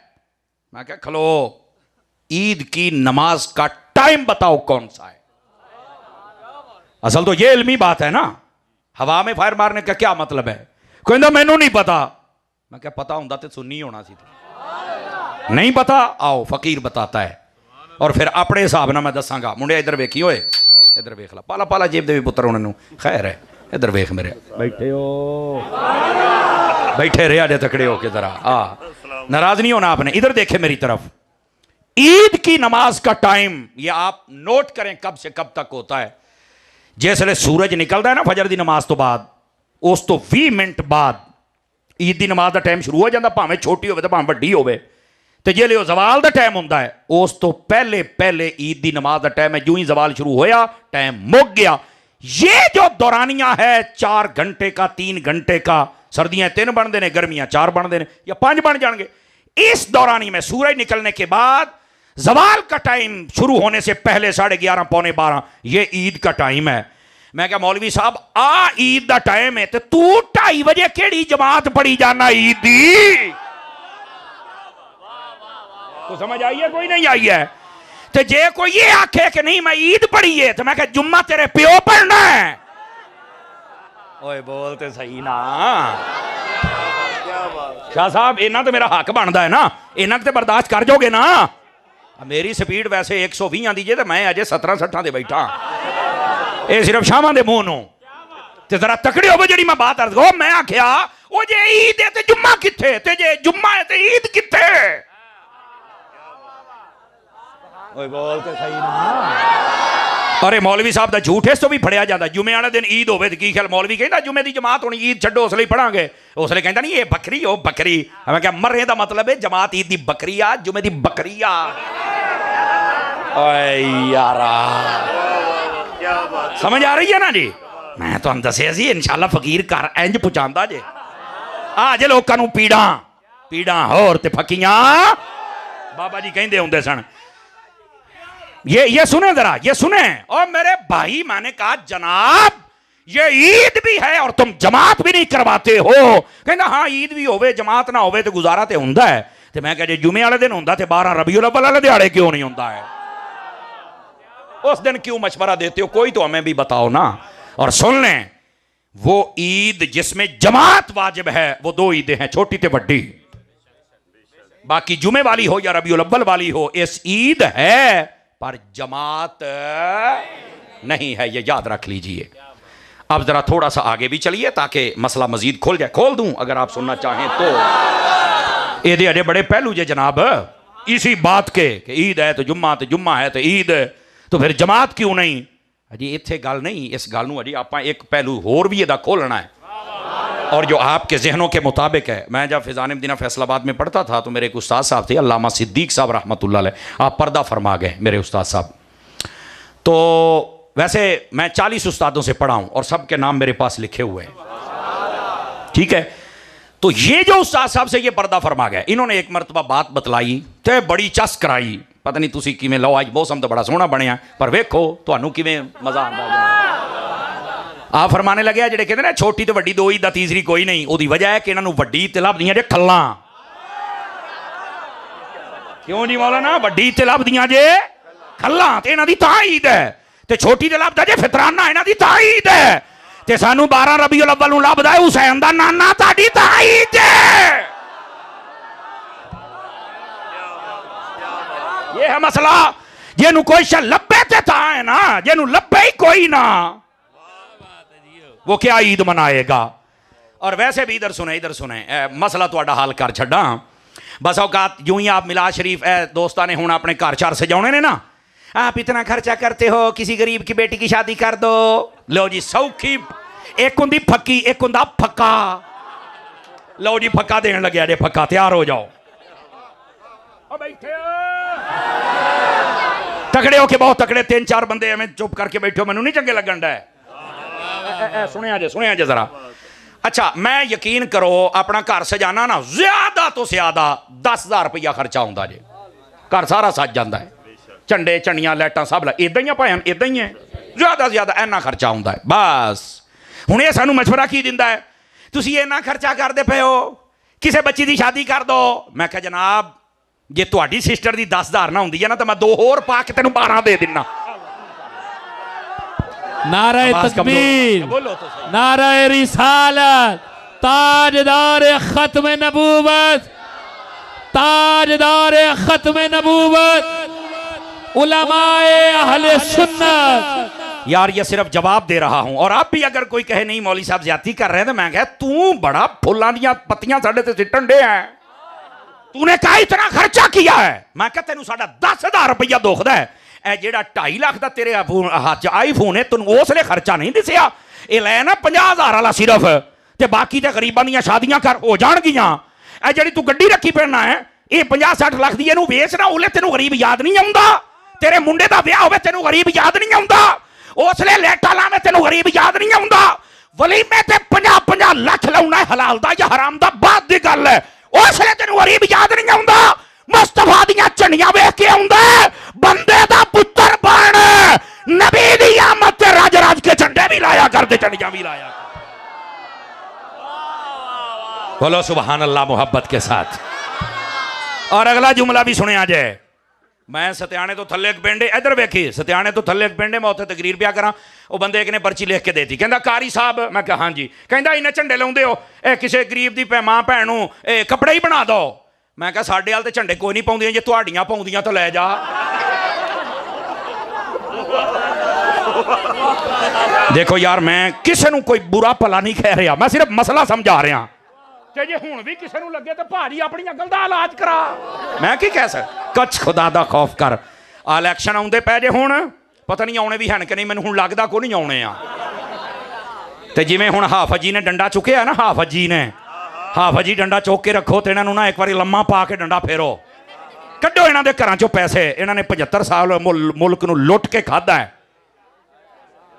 मैं क्या खलो, ईद की नमाज का टाइम बताओ कौन सा है। असल तो ये इल्मी बात है ना, हवा में फायर मारने का क्या मतलब है? कोई ना मैनू नहीं पता। मैं क्या पता होंदा ते सुन्नी होना सी, नहीं पता आओ फकीर बताता है, और फिर अपने हिसाब ना मैं दसांगा। मुंडे इधर वेखी होए, इधर वेख ला, पाला पाला जेब दे भी पुत्र उन्होंने, खैर है इधर वेख मेरे, बैठे हो बैठे रहे आजे तकड़े हो के जरा, नाराज नहीं होना आपने। इधर देखे मेरी तरफ, ईद की नमाज का टाइम ये आप नोट करें कब से कब तक होता है। जिसले सूरज निकलता है ना फजर की नमाज तो बाद, उस तो 20 मिनट बाद ईद की नमाज का टाइम शुरू हो जाता, भावें छोटी हो भावें वड्डी हो। तो जे लियो जवाल का टाइम होता है, उस तो पहले पहले ईद की नमाज का टाइम है। जो ही जवाल शुरू होया टाइम मुक गया। ये जो दौरानिया है 4 घंटे का, 3 घंटे का, सर्दियां 3 बनते हैं, गर्मियां 4 बनते हैं या 5 बन जाएंगे। इस दौरानी में सूरज निकलने के बाद जवाल का टाइम शुरू होने से पहले 11:30 पौने 12 ये ईद का टाइम है। मैं क्या मौलवी साहब आ ईद का टाइम है तो तू 2:30 बजे केड़ी जमात पढ़ी जाना ईद दी? तो समझ आई है कोई नहीं आई है? तो जे कोई ये आखे कि नहीं मैं ईद पढ़ी है, तो मैं क्या जुम्मा तेरे प्यो पढ़ना है? ओए बोलते सही ना शाह साहब, इन्ना तो मेरा हक बनता है ना, इन्ना तो बर्दाश्त कर जाओगे ना। मेरी स्पीड वैसे 120 आती जे, तो मैं अजे 17-16 से बैठा, ये सिर्फ शामा दे मुंह नूं। ते जरा तकड़ी हो जी मैं बात अर्ज करो। मैं आख्या ओ जे ईद है ते जुम्मा किथे, ते जे जुम्मा है ते ईद किथे? ओए बोलते सही ना। अरे मौलवी साहब दा झूठ इस तो भी फड़िया जाता। जुमे वाले दिन ईद होवे ते की ख्याल मौलवी कहंदा जुमे दी जमात होनी, ईद छड्डो उसले पढ़ांगे। उसले कहंदा नहीं ये बकरी हो बकरी। मैं क्या मरने दा मतलब है जमात ईद दी बकरी आ, जुमे दी बकरी आ। ओए यारा समझ आ रही है ना जी? मैं तो दसिया सी इंशाल्लाह फकीर घर इंज पहुंचांदा जे। आ जे लोकां नूं पीड़ा पीड़ा होर ते फकियां बाबा जी कहंदे हुंदे सन। ये सुने जरा, ये सुने। और मेरे भाई मैंने कहा जनाब ये ईद भी है और तुम जमात भी नहीं करवाते हो। कहना हाँ ईद भी होवे जमात ना होवे तो गुजारा तो हुंदा है। तो मैं कह जे जुमे वाले दिन हुंदा ते 12 रबीउल अव्वल वाले दिहाड़े क्यों नहीं हुंदा है? उस दिन क्यों मशवरा देते हो? कोई तो हमें भी बताओ ना। और सुन लें, वो ईद जिसमें जमात वाजिब है वो 2 ईदें हैं, छोटी ते बड़ी। बाकी जुमे वाली हो या रबीउल अव्वल वाली हो, इस ईद है पर जमात नहीं है, ये याद रख लीजिए। अब जरा थोड़ा सा आगे भी चलिए ताकि मसला मजीद खुल जाए। खोल दूं अगर आप सुनना चाहें तो। ये अड़े बड़े पहलू जे जनाब इसी बात के कि ईद है तो जुम्मा है तो ईद, तो फिर जमात क्यों नहीं? अजी इत्थे गल नहीं, इस गल नूं अजी आपां एक पहलू होर भी इहदा खोलना है और जो आपके जहनों के मुताबिक है। मैं जब फिजान मदीना फैसलाबाद में पढ़ता था तो मेरे एक उस्ताद साहब थे अल्लामा सिद्दीक साहब रहमतुल्लाह अलैह, आप पर्दा फरमा गए मेरे उस्ताद साहब। तो वैसे मैं 40 उस्तादों से पढ़ा हूँ और सबके नाम मेरे पास लिखे हुए हैं, ठीक है। तो ये जो उस्ताद साहब से ये पर्दा फरमा गए, इन्होंने एक मरतबा बात बतलाई तो बड़ी चस कराई। पता नहीं तुसी किवें लो, आज मौसम तो बड़ा सोहना बनया पर वेखो तुहानू किवें मजा आता। आप फरमाने लगे जेडे कहते ना छोटी तो वड्डी 2 ईद दा तीसरी कोई नहीं, ओदी वजह है कि इन्होंने वड्डी ते लभदियां जे खल्लां। क्यों जी मौलाना? वड्डी ते लभदियां जे खल्लां ते इन्हां दी तां ईद है, ते छोटी ते लभदा जे फितराना इन्हां दी तां ईद है, ते सानू 12 रबीउल अव्वल नूं लभदा है हुसैन दा नाना ताडी तां ईद है। ये है मसला। जेनू कोई शा लब्बे ते तां है ना, जेनू लब्बे ही कोई ना। वो क्या ईद मनाएगा। और वैसे भी इधर सुने मसला तुहाडा हल कर छड्डा। बस औकात यूं ही आप मिलाद शरीफ दोस्तां ने हुण अपने घर चार सजाने ने ना, आप इतना खर्चा करते हो, किसी गरीब की बेटी की शादी कर दो। लो जी सौखी, एक हुंदी फक्की, एक हुंदा फक्का। लो जी फक्का देन लग्या जे, फक्का तैयार हो जाओ। बैठे तकड़े हो के बहुत तकड़े 3-4 बंदे एवं चुप करके बैठो, मैनू नहीं चंगे लगन डे। सुनिया जे जरा। अच्छा मैं यकीन करो अपना घर सजाना ना ज्यादा तो ज्यादा 10,000 रुपया खर्चा आउंदा जे, घर सारा सज जाता है, झंडे झंडियां लाइटां सब इदां ही भैन, इदां ही है, ज्यादा ज्यादा इन्ना खर्चा आउंदा है। बस हुण ये सानू मशवरा की दिंदा है, तुसीं इन्ना खर्चा करदे पे हो, किसी बच्ची की शादी कर दो। मैं कहा जनाब जे तुहाडी सिस्टर की 10,000 ना हुंदी है ना तो मैं 2 होर पा के तेनू 12 दे दिना। नारे तकबीर, नारे रिसालत, ताजदार खत्म नबूवत, ताजदार खत्म नबूवत, उलमाए अहले सुन्नत। यार ये सिर्फ जवाब दे रहा हूं, और आप भी अगर कोई कहे नहीं मौली साहब ज्यादती कर रहे हैं तो मैं कहा तू बड़ा फुल्लां दियां पत्तियां साडे ते सिट्टन दे है, तूने कहा इतना खर्चा किया है। मैं कहा तेनू साडा 10,000 रुपया दुखदा है, ए जेड़ा 2.5 लाख का तेरे हाथ आईफोन है तेन उसले खर्चा नहीं दिसिया, ये लै ना 50,000 वाला सिर्फ, ते बाकी ते गरीबां दियां शादियां कर हो जाणगियां। ए जेड़ी तू गड्डी रखी फिरना है ये 50-60 लाख दी, इहनू वेचना उले तेनू गरीब याद नहीं आउंदा, तेरे मुंडे दा ब्याह होवे तेनू गरीब याद नहीं आउंदा, उसले लेटा लावे तेनू गरीब याद नहीं आउंदा, वलीमे ते 50-50 लाख लाउना है हलाल दा या हराम दा बाद दी गल है, उसले तेनू गरीब याद नहीं आउंदा। मुस्तफा दियां झंडियां वेख के आउंदा बंदे दा पुत्तर बन, नबी दी आमद ते राज राज के झंडे भी लाया कर, दे झंडियां भी लाया कर। बोलो सुभान अल्लाह मोहब्बत के साथ। और अगला जुमला भी सुनिया जाए। मैं सत्याने तो थले एक पिंड, इधर वेखी सत्याने तो थले एक पिंड, मैं उत्थे तकरीर पिया करा, वो बंदे एक ने पर्ची लिख के देती, कहता कारी साहब। मैं कहा हाँ जी। कहता इन्हें झंडे लाउंदे हो, किसी गरीब की मां भैन नूं कपड़े ही बना दो। मैं कहा साडे वाल ते झंडे कोई नहीं पाउंदियां, जे तुहाडियां पाउंदियां तो लै जा। देखो यार मैं किसी नूं कोई बुरा भला नहीं कह रहा, मैं सिर्फ मसला समझा रहा। जे हुण भी किसी नूं लगे तो भाजी अपनी अकल दा इलाज करा, मैं की कह सकदा। कच खुदा दा खौफ कर। इलैक्शन आउंदे पै जे हुण, पता नहीं आउणे भी हन कि नहीं, मैनूं हुण लगदा कोई नहीं आउणे आ। ते जिवें हुण हाफज जी ने डंडा चुकिया ना, हाफज जी डंडा चुक के रखो तो इन्हों ना एक बार लम्मा पा के डंडा फेरो, कड्डो इन्हों के घर चो पैसे। इन्होंने 75 साल मुल्क नूं लुट के खादा है।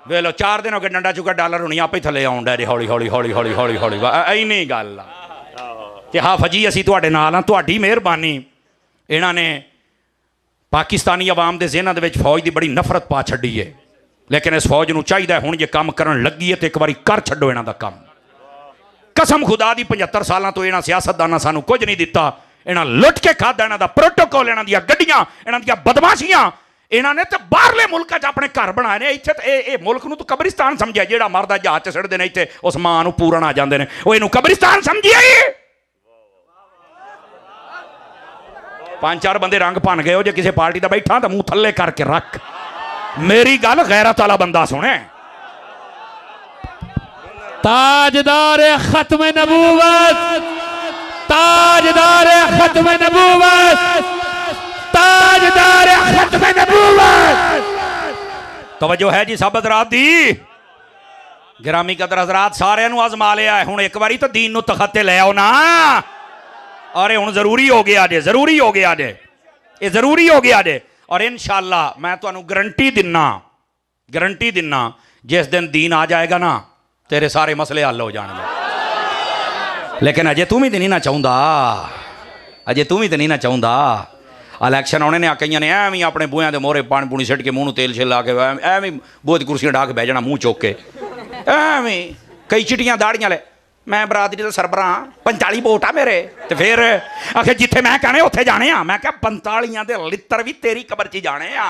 वे लो 4 दिन हो गए डंडा चुका, डॉलर हुणी आपे थले आउण डे हौली हौली हौली हौली हौली हौली, इन्नी गल आ। ते हाफज जी असीं तुहाडे नाल हां, तुहाडी मेहरबानी। इन्हां ने पाकिस्तानी अवाम के ज़हनां दे विच फौज की बड़ी नफरत पा छड्डी है, लेकिन इस फौज नूं चाहीदा हुण जे काम करन लगी है तो एक बारी कर छड्डो इन्हां दा काम। कसम खुदा दी 75 सालों तो इन्हां सियासतदानां सानूं कुछ नहीं दिता, इन्हां लुट के खादा, इन्हां दा प्रोटोकॉल, इन्हां दियां गड्डियां, इन्हां दियां बदमाशियां। इन्हां ने तो बाहरले मुल्कां च अपने घर बनाए ने, इत्थे तो ये मुल्क नूं तो कब्रिस्तान समझिया, जिहड़ा मरदा जहाज च सड़दे ने इत्थे उस मां नूं पूरन आ जांदे ने, ओह इहनूं कब्रिस्तान समझिया। 5-4 बंदे रंग भन गए हो, जे किसी पार्टी का बैठा तो मुंह थले करके रख, मेरी गल गैरत वाला बंदा सुने। ताजदार खत्म नबूवत, ताजदार खत्म नबूवत, ताजदार खत्म नबूवत। तवज्जो है जी सब हज़रात दी, गिरामी कदर हज़रात, सारे नूं आजमा लिया है, हुण एक बारी तो दीन नूं तखते ले आओ ना। अरे हुण जरूरी हो गया जे, जरूरी हो गया जे, ये जरूरी हो गया जे। और इंशाअल्लाह मैं तुहानूं गारंटी दिना जिस दिन दीन आ जाएगा ना तेरे सारे मसले हल हो जाएंगे। लेकिन अजे तू भी तो नहीं ना चाहुंदा, अजे तू भी तो नहीं ना चाहुंदा। इलैक्शन आने ने कईयां ने एवं अपने बूहियां दे मोहरे पानी पूनी सिट के मुँह तेल शिल ला के एवं बूहे दी कुर्सियां ढा के बह जाना मुँह चुक के, एवं कई चिट्टियां दाड़ियां ले, मैं बरादरी का सरबरा 45 वोट आ मेरे, तो फिर आखिर जिथे मैं कहने उत्थे जाने आ। मैं क्या 45 दे लित्र भी तेरी कबर च जाने आ,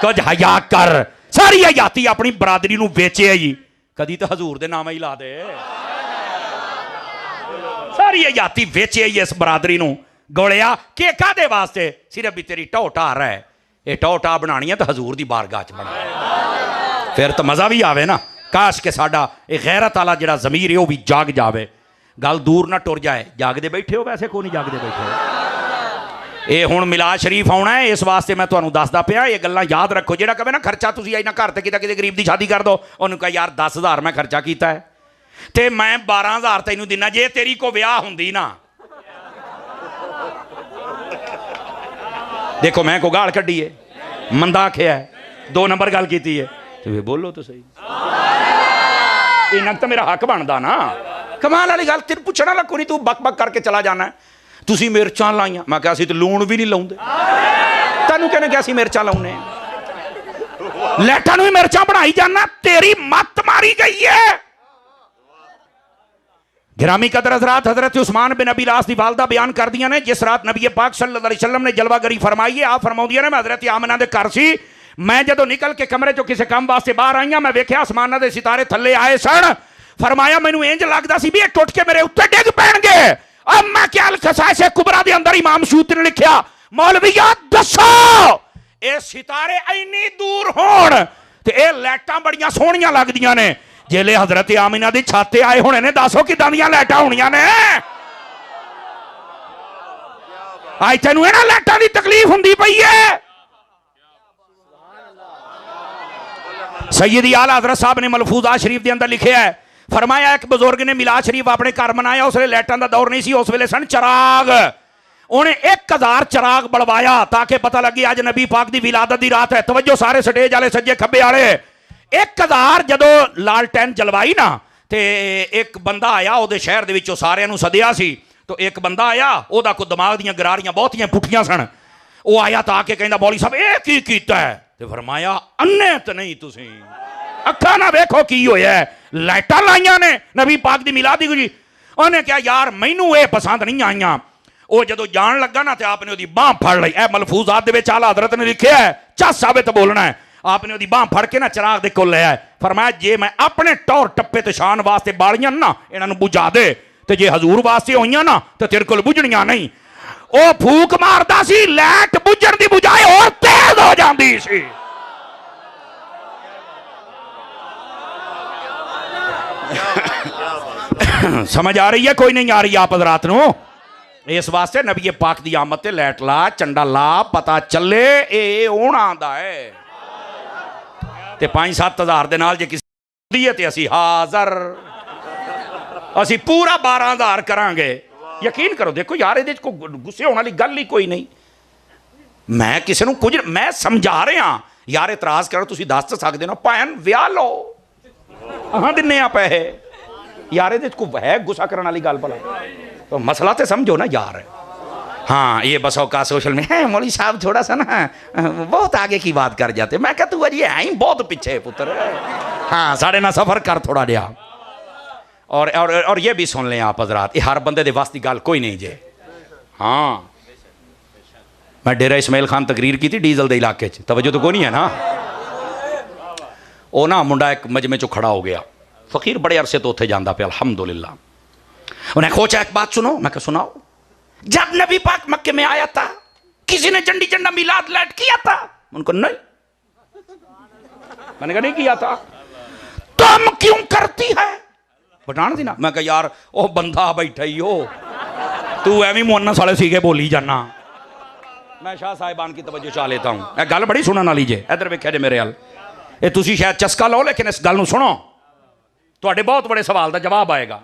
कुछ हया कर। सारी हयाती अपनी बरादरी नूं बेचे ही, कदी तो हजूर दे नाम ही ला दे। सारी हयाती बेचे ही इस बरादरी नूं, गोलिया के कादे वास्ते, सिर्फ भी तेरी टो टार है, ये टो टा बनानी है तो हजूर दी बारगाह च बना, फिर तो मज़ा भी आवे ना। काश के साडा ये गैरत वाला जिहड़ा ज़मीर है वो भी जाग जावे। गल दूर ना टुर जाए। जागदे बैठे हो? वैसे को नहीं जागदे बैठे हो। ये हुण मिलाद शरीफ आउणा है, इस वास्ते मैं तुहानूं दसदा पिया। ये गल्लां याद रखो। जिहड़ा कहे ना खर्चा तुसीं इन्ना घर ते कीता, किते गरीब दी शादी कर दो, उहनूं कह यार 10,000 मैं खर्चा कीता है ते मैं 12,000 तैनूं दिना। जे तेरी को विआह हुंदी ना, देखो मैं को गाल कड्डी है, मंदा आखिया है, 2 नंबर गल कीती है, तो बोलो तो सही। इन्ना तो मेरा हक बनता ना। कमाल वाली गल, तेरे पुछना ला कोई, तू बक बक करके चला जाना है। तुसी मिर्चां लाइया, मैं कहा तो लूण भी नहीं लाउंदे। तैनूं कहने क्या मिर्चां लाउने, लैटां नूं भी मिर्चां बनाई जाना। तेरी मत मारी गई है। गिरामी कदर हजरात, हजरत उस्मान बिन अबी लास दी वालदा बयान कर दिया ने, जिस रात नबी पाक सल्लल्लाहु अलैहि वसल्लम ने जलवागरी फरमाई है। आप फरमाउंदियां ने, मैं हजरत आमना दे घर सी, मैं जदों निकल के कमरे चों किसी काम वास्ते बाहर आई हां, मैं वेख्या आसमानां दे सितारे थल्ले आए सन। फरमाया मैनूं इंज लगदा सी भी ये टुट के मेरे उत्ते डिग पैणगे। अब मैं क्या खसाइश कुबरा दे अंदर इमाम सूती ने लिखिया, मौलविया दसो ये सितारे इन्नी दूर होण ते ये लाइटां बड़ियां सोहणियां लगदियां ने, जेले हजरत आमिना दी छाते आए होने ने, दसो किदां दियां लाइटां होणियां ने। अज तैनूं इन्हां लाइटां दी तकलीफ हुंदी पई है। सैयदी आला हजरत साहब ने मलफूजा शरीफ के अंदर लिखे है, फरमाया एक बुजुर्ग ने मिलाद शरीफ अपने घर मनाया। उस वे लाइटां दा दौर नहीं सी, उस वेले सन चराग। उन्हें 1000 चराग बलवाया ताकि पता लगे अज नबी पाक दी विलादत दी रात है। तवज्जो सारे स्टेज वाले सज्जे खब्बे वाले। 1000 जदों लालटैन जलवाई ना, ते एक बंदा आया उहदे शहर दे विचों, सारियां नूं सदिया सी। तो एक बंदा आया, उहदा कोई दिमाग दीयां गरारियां बहुतियां पुठियां सन। वो आया तो आके कहंदा, मौलवी साहब ये की कीता है? ते फरमाया अन्ने तो नहीं, तुसीं अखा ना वेखो की होया है, लाइटां लाइयां ने नबी पाक दी मिलाद दी गुजी। उन्हें क्या यार मैनू ये पसंद नहीं आईयां। वो जदों जान लगा ना, तो आपने उसकी बांह फड़ ली। ए मलफूजात दे विच आला हजरत ने लिखिया है, चस साबित बोलना है। आपने उसकी बांह फड़ के ना चराग दे कोल ले आए। फरमाया जे मैं अपने टौर टप्पे ते शान वास्ते बालियां ना, इन्हां नूं बुझा दे, ते जे हजूर वास्ते होईयां ना, तो तेरे कोल बुझणियां नहीं। वो फूक मारदा सी, लाइट बुझण दी बुझाए और तेज हो जांदी सी। समझ आ रही है कोई नहीं आ रही आप हजरात नूं? इस वास्ते नबी पाक दी आमद ते लाइट ला, चंडा ला, पता चले ए होना आंदा है। ते 5-7 हज़ार दे नाल जे किसी दी है ते असी हाज़र, असी पूरा 12,000 करांगे। यकीन करो, देखो यार ये गुस्से होने वाली गल ही कोई नहीं। मैं किसी नूं कुछ मैं समझा रहा यार, इतराज करो तुसीं दस सकदे हो, भैन विआह लो, अहां दिन्ने आ पैसे यार, ये है गुस्सा करने वाली गल भला? तो मसला तो समझो ना यार। हाँ ये बस औकात सोशल में है, मौलवी साहब थोड़ा सा ना बहुत आगे की बात कर जाते। मैं कहता तू अजी है ही बहुत पीछे पुत्र। हाँ साढ़े ना सफर कर थोड़ा जिहा। और ये भी सुन लें आप हजरात, ये हर बंदे दे वास दी गल कोई नहीं जे। हाँ मैं डेरा इस्माइल खान तकरीर की थी डीजल दे इलाके च, तवज्जो तो कोई नहीं है ना। वो ना मुंडा एक मजमे चो खड़ा हो गया, फकीर बड़े अरसे तो उत्थे जांदा पे अल्हम्दुलिल्लाह। उन्हें खोचा एक बात सुनो, मैं कहा सुनाओ। जब नबी पाक मक्के में आया था किसी ने झंडी झंडा मिलाद लाइट किया था? उनको नहीं, मैंने कहा नहीं किया था। तुम क्यों करती है? बताना थी ना। मैं कहा यार ओ बंदा बैठा ही हो, तू एवं मुअन्नस वाले सीखे बोली जाना। मैं शाह साहिबान की तवज्जो चाह लेता हूं। गल बड़ी सुनने वाली जे, इधर वेख्या जे मेरे हल, ये तुसी शायद चस्का लो, लेकिन इस गल नूं सुनो, तुहाडे बहुत बड़े सवाल का जवाब आएगा।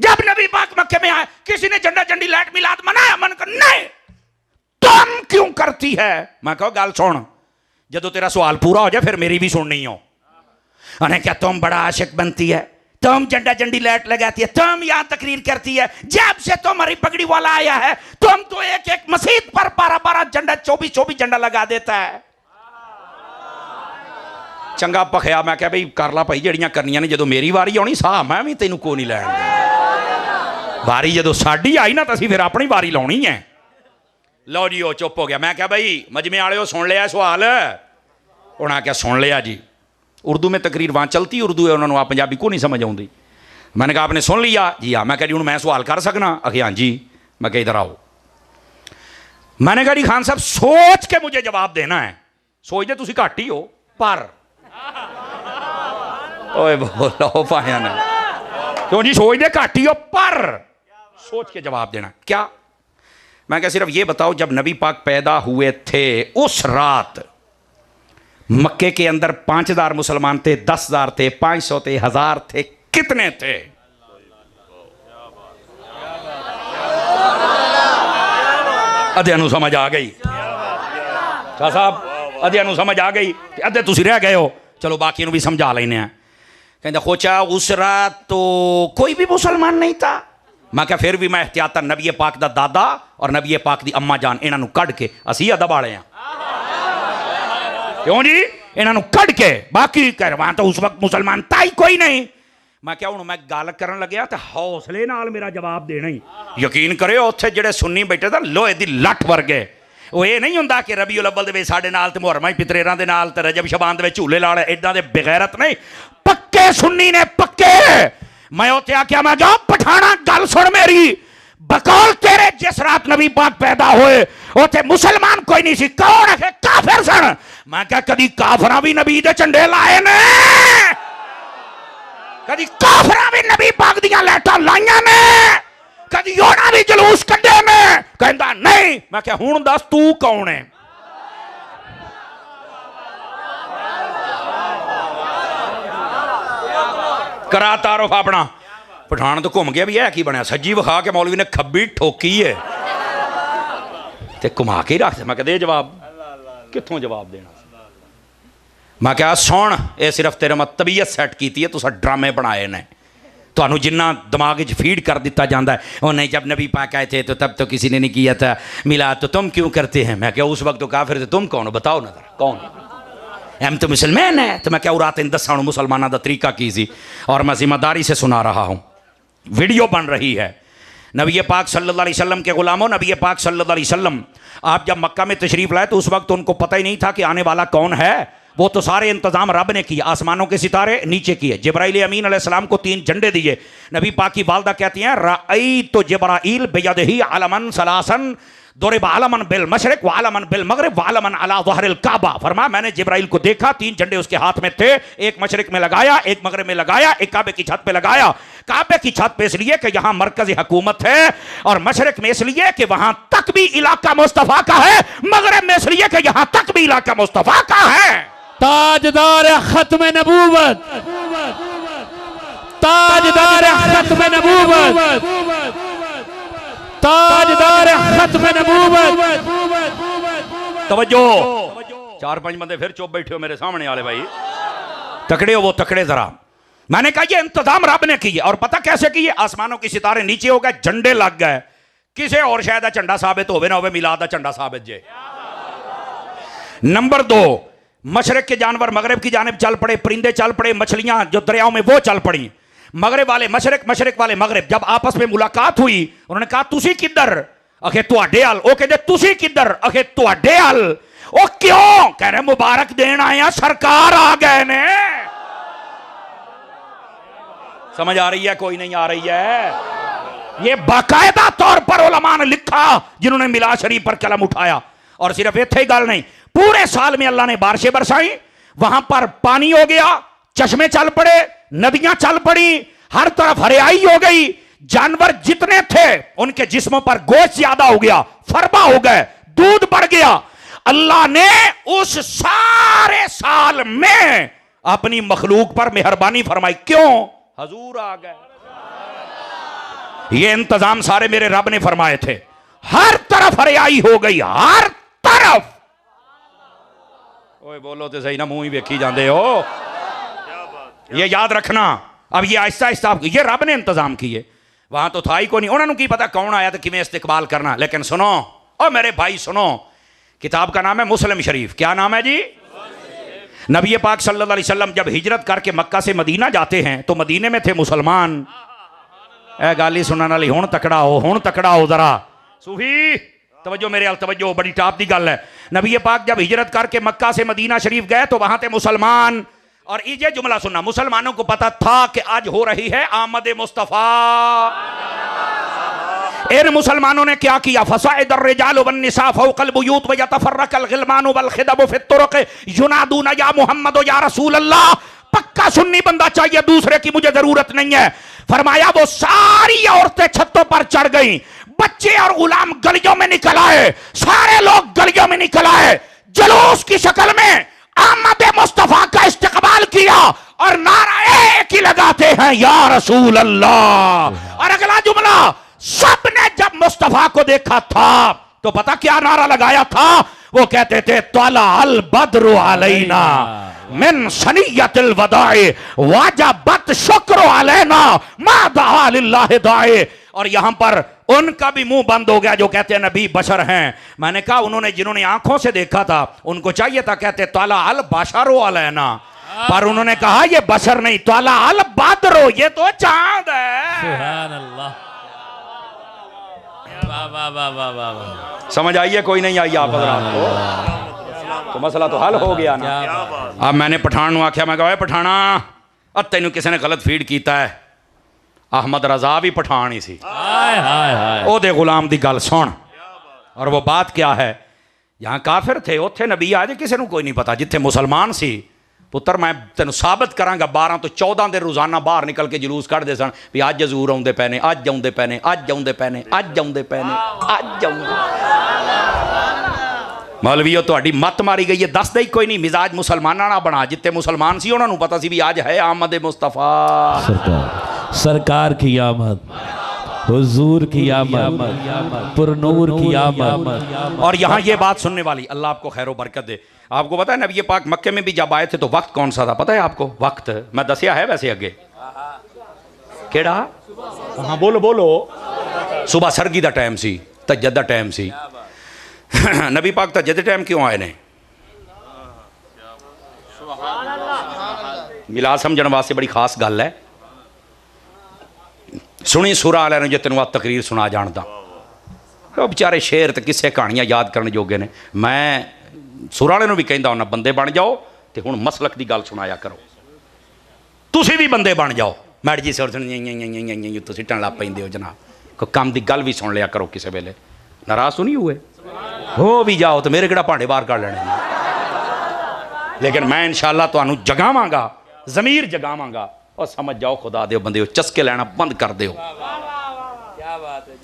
जब नबी पाक मक्के में आए किसी ने झंडा झंडी लाइट मिलाद मनाया? मन कर नहीं। तुम क्यों करती है? मैं कहो गल सुन, जदों तेरा सवाल पूरा हो जाए फिर मेरी भी सुननी हो। उन्हें क्या तुम बड़ा आशिक बनती है, तुम झंडा झंडी लाइट लगाती है, तुम यहां तकरीर करती है, जब से तुम्हारी पगड़ी वाला आया है तुम तो एक एक मस्जिद पर 12-12 झंडा 24-24 झंडा लगा देता है। चंगा भखिया, मैं क्या भाई कर ला भाई जड़ियां करनियां ने, जो मेरी वारी आनी साह मैं भी तेनों को नहीं लैन देना। वारी जो साड़ी आई ना तो असीं फिर अपनी वारी लाउणी है। लो जी वो चुप हो गया। मैं क्या भाई मजमे वाले सुन लिया सवाल? उन्हें क्या सुन लिया जी, उर्दू में तकरीर वहाँ चलती उर्दू है, उन्होंने पंजाबी को नहीं समझ आती। मैंने कहा आपने सुन लिया? जी हाँ। मैं कह जी हूँ मैं सवाल कर सकना? आखिर हाँ जी। मैं कहा इधर आओ। मैंने कहा जी खान साहब सोच के मुझे जवाब देना है। सोचते तुम घट ही हो, पर ओए बोलो पाया ने क्यों जी सोचते घट ही हो, पर सोच के जवाब देना। क्या मैं क्या सिर्फ ये बताओ, जब नबी पाक पैदा हुए थे उस रात मक्के के अंदर 5000 मुसलमान थे, 10,000 थे, 500 थे, 1000 थे, कितने थे? अध्यानु समझ आ गई शाह साहब, अध्यानु समझ आ गई, अद्धे तुसी रह गए हो, चलो बाकी भी समझा लेने हैं। कहते खोचा उस रात तो कोई भी मुसलमान नहीं था। मैं क्या फिर भी मैं एहतियातन नबी पाक दा दादा और नबी पाक दी अम्मा जान इन्हों कढ़ के असी अदब वाले हैं, क्यों जी इन्हों कढ़ के, बाकी कह वहां तो उस वक्त मुसलमान था ही कोई नहीं। मैं क्या हूँ मैं गल करन लग्या तो हौसले नाल मेरा जवाब देना ही, यकीन करो उत्थे जेड़े सुन्नी बैठे थे लोहे दी लठ वर्गे, वो ये नहीं होंदा कि रबीउल अव्वल दे साडे नाल ते मुहर्रम पितरेरां दे नाल ते रजब शबान दे झूले ला इदां दे बेगैरत नहीं, पक्के सुन्नी ने पक्के। मैं उत्थे आख्या मैं जा पठाना गल सुन मेरी, बकौल तेरे जिस रात नबी पाक पैदा होए उत्थे मुसलमान कोई नहीं सी, कौन है काफिर सन। मैं क्या कदी काफिरां भी नबी दे झंडे लाए ने, कदी काफिरां भी नबी पाक दियां लैटां लाइयां ने, कदी ओना भी जलूस कड्डे ने? कहंदा नहीं। मैं क्या हुण दस तू कौन है? करा तारुफ अपना। पठान तो घूम गया भी है की बनया, सज्जी विखा के मौलवी ने खब्बी ठोकी है ते घुमा के रख दे। मैं क्या दे जवाब, कित्थों जवाब देना? मैं क्या सुन, ये सिर्फ तेरे मैं तबीयत सैट की है, तुसा ड्रामे बनाए ने, तो जिन्ना दिमाग फीड कर दिता जाता है। और नहीं जब नबी पाक आए थे तो तब तो किसी ने नहीं किया था मिलाद, तो तुम क्यों करते हैं? मैं क्या उस वक्त तो काफिर थे, तुम कौन हो बताओ ना कौन? हम तो मुसलमान है। तो मैं क्या रात इन दसा मुसलमानों का तरीका की सी, और मैं जिम्मेदारी से सुना रहा हूँ, वीडियो बन रही है। नबी पाक सल्लल्लाहु अलैहि वसल्लम के गुलामों, नबी पाक सल्लल्लाहु अलैहि वसल्लम आप जब मक्का में तशरीफ लाए तो उस वक्त उनको पता ही नहीं था कि आने वाला कौन है। वो तो सारे इंतजाम रब ने किए, आसमानों के सितारे नीचे किए, जिब्राइल अमीन अलैहिस्सलाम को 3 झंडे दिए। नबी पाक की वालदा कहती हैं रअई तो जिब्राइल बियदिही अलमन सलासन दुरिब अलमन बिल मशरिक व अलमन बिल मगरिब व अलमन अला ज़हरिल काबा। फरमाया मैंने जिब्राइल को देखा, 3 झंडे उसके हाथ में थे, एक मशरिक में लगाया, एक मगरिब में लगाया, एक काबे की छत पे लगाया। काबे की छत पे इसलिए कि यहां मरकजी हुकूमत है, और मशरिक में इसलिए कि वहां तक भी इलाका मुस्तफा का है, मगरिब में इसलिए कि यहां तक भी इलाका मुस्तफा का है। ताजदार खत्म नबूवत, ताजदार खत्म नबूवत, ताजदार खत्म नबूवत। तवज्जो, 4-5 बंदे फिर चुप बैठे हो मेरे सामने वाले भाई, तकड़े हो वो तकड़े जरा। मैंने कहा ये इंतजाम रब ने किए, और पता कैसे किए? आसमानों के सितारे नीचे हो गए, झंडे लग गए। किसे और शायद झंडा साबित होवे ना होवे, मिलाद का झंडा साबित जे। नंबर 2, मशरक के जानवर मगरब की जानिब चल पड़े, परिंदे चल पड़े, मछलियां जो दरियाओं में वो चल पड़ी। मगरब वाले मशरक, मशरक वाले मगरब। जब आपस में मुलाकात हुई उन्होंने कहा तुसी किधर? अखे तुहाडे हाल। ओ कहते तुसी किधर? अखे तुहाडे हाल। ओ क्यों? कह रहे मुबारक देन आया, सरकार आ गए ने। समझ आ रही है? कोई नहीं आ रही है? ये बाकायदा तौर पर उलमा ने लिखा जिन्होंने मिलाद शरीफ पर कलम उठाया। और सिर्फ इत्थे ही गल नहीं, पूरे साल में अल्लाह ने बारिशें बरसाई, वहां पर पानी हो गया, चश्मे चल पड़े, नदियां चल पड़ी, हर तरफ हरियाई हो गई। जानवर जितने थे उनके जिस्मों पर गोश्त ज्यादा हो गया, फरबा हो गए, दूध बढ़ गया। अल्लाह ने उस सारे साल में अपनी मखलूक पर मेहरबानी फरमाई। क्यों? हजूर आ गए। ये इंतजाम सारे मेरे रब ने फरमाए थे। हर तरफ हरियाई हो गई, हर तरफ। ओए बोलो तो सही ना, मुंह ही वेखी जाते हो। ये याद रखना, अब ये आहिस्ता आहिस्ता ये रब ने इंतजाम किए। वहां तो था ही को नहीं, उन्होंने की पता कौन आया तो किमें इस्तेकबाल करना। लेकिन सुनो और मेरे भाई सुनो, किताब का नाम है मुस्लिम शरीफ। क्या नाम है जी? नबी पाक सल्लल्लाहु अलैहि वसल्लम जब हिजरत करके मक्का से मदीना जाते हैं तो मदीने में थे मुसलमान। ए गाली सुनने वाली हुण तकड़ा हो, हुण तकड़ा हो जरा सूफी, तवज्जो मेरे अल तवज्जो, बड़ी टाप दी गल है। नबी पाक जब हिजरत करके मक्का से मदीना शरीफ गए तो वहां थे मुसलमान। और ये जुमला सुनना, मुसलमानों को पता था कि आज हो रही है आमद मुस्तफा। इन मुसलमानों ने क्या किया? फसाइदर रिजाल वन्निसा फौकल बुयूत व यतफर्रकल गिलमान वल खिदब फित तुरुक युनादूना या मुहम्मद या रसूल अल्लाह। पक्का सुन्नी बंदा चाहिए, दूसरे की मुझे जरूरत नहीं है। फरमाया वो सारी औरतें छतों पर चढ़ गईं, बच्चे और गुलाम गलियों में निकल आए, सारे लोग गलियों में निकल आए, जुलूस की शक्ल में आमद मुस्तफा का इस्तकबाल किया और नारा एक ही लगाते हैं, या रसूल अल्लाह। और अगला जुमला, सबने जब मुस्तफा को देखा था तो पता क्या नारा लगाया था? वो कहते थे तला अल बद्रु अलैना मिन सनियतिल वदाए वाजबत शुक्र अलैना मा दआ लिल्लाहि दाए। और यहां पर उनका भी मुंह बंद हो गया जो कहते हैं नबी बशर हैं। मैंने कहा उन्होंने जिन्होंने आंखों से देखा था उनको चाहिए था कहते तला अल बशरो अलैना, पर उन्होंने कहा ये बशर नहीं, तला अल बद्रो, ये तो चांद है। सुभान अल्लाह। वाह वाह वाह वाह वाह वाह। समझ आइए कोई नहीं आई आप हज़रात तो मसला तो हल हो गया ना। अब मैंने पठान आख्या, मैं कहा पठाना तेन किसी ने गलत फीड किया है, अहमद रजा भी पठान ही सी, हाय हाय हाय। ओदे गुलाम दी गल सुन। और वो बात क्या है, यहाँ काफिर थे उत्थे नबी आज किसी को कोई नहीं पता, जिथे मुसलमान सी पुत्र मैं तेन साबित करांगा 12 तो 14 दिन रोजाना बाहर निकल के जुलूस कढ़ते सन भी अज हजूर आउंदे पे ने, अज आउंदे पे ने, अज आउंदे पे ने, अज आउंदे पे ने, अज आउंदे। मौलवीओ तुहाडी मत मारी गई है, दस दे कोई नहीं, मिजाज मुसलमाना ना बना, जिते मुसलमान सी उन्होंने पता सी भी आज है आमद मुस्तफा सरकार की आमद, हुजूर की आमद, पुरनूर की आमद। और यहाँ ये बात सुनने वाली, अल्लाह आपको खैर बरकत दे। आपको पता है नबी पाक मक्के में भी जब आए थे तो वक्त कौन सा था पता है आपको? वक्त मैं दसिया है वैसे अगे केड़ा, हाँ बोलो बोलो, सुबह सरगी का टाइम सी, तजद का टाइम सी। नबी पाक तजद टाइम क्यों आए ने? मिलाद समझने वास्ते बड़ी खास गल है। सुनी सुरा वाले ने जो तेन आ तकरीर सुना जानता, वो बेचारे शेर तो किस्से कहानियां याद करने जोगे ने। मैं सुरा वाले भी कहता हूं बंदे बन जाओ तो हुण मसलक की गल सुनाया करो, तुसी भी बंदे बन जाओ। मैड जी सुर सिटन लग पैंदे हो जनाब, कोई काम की गल भी सुन लिया करो, किसी वेले नाराज तो नहीं हुए हो भी जाओ तो मेरे किहड़ा भांडे बाहर कर लेने। लेकिन मैं इंशाअल्लाह तुहानू जगावांगा, ज़मीर जगावांगा और समझ जाओ खुदा दे बंदे हो, चस्के लेना बंद कर दो,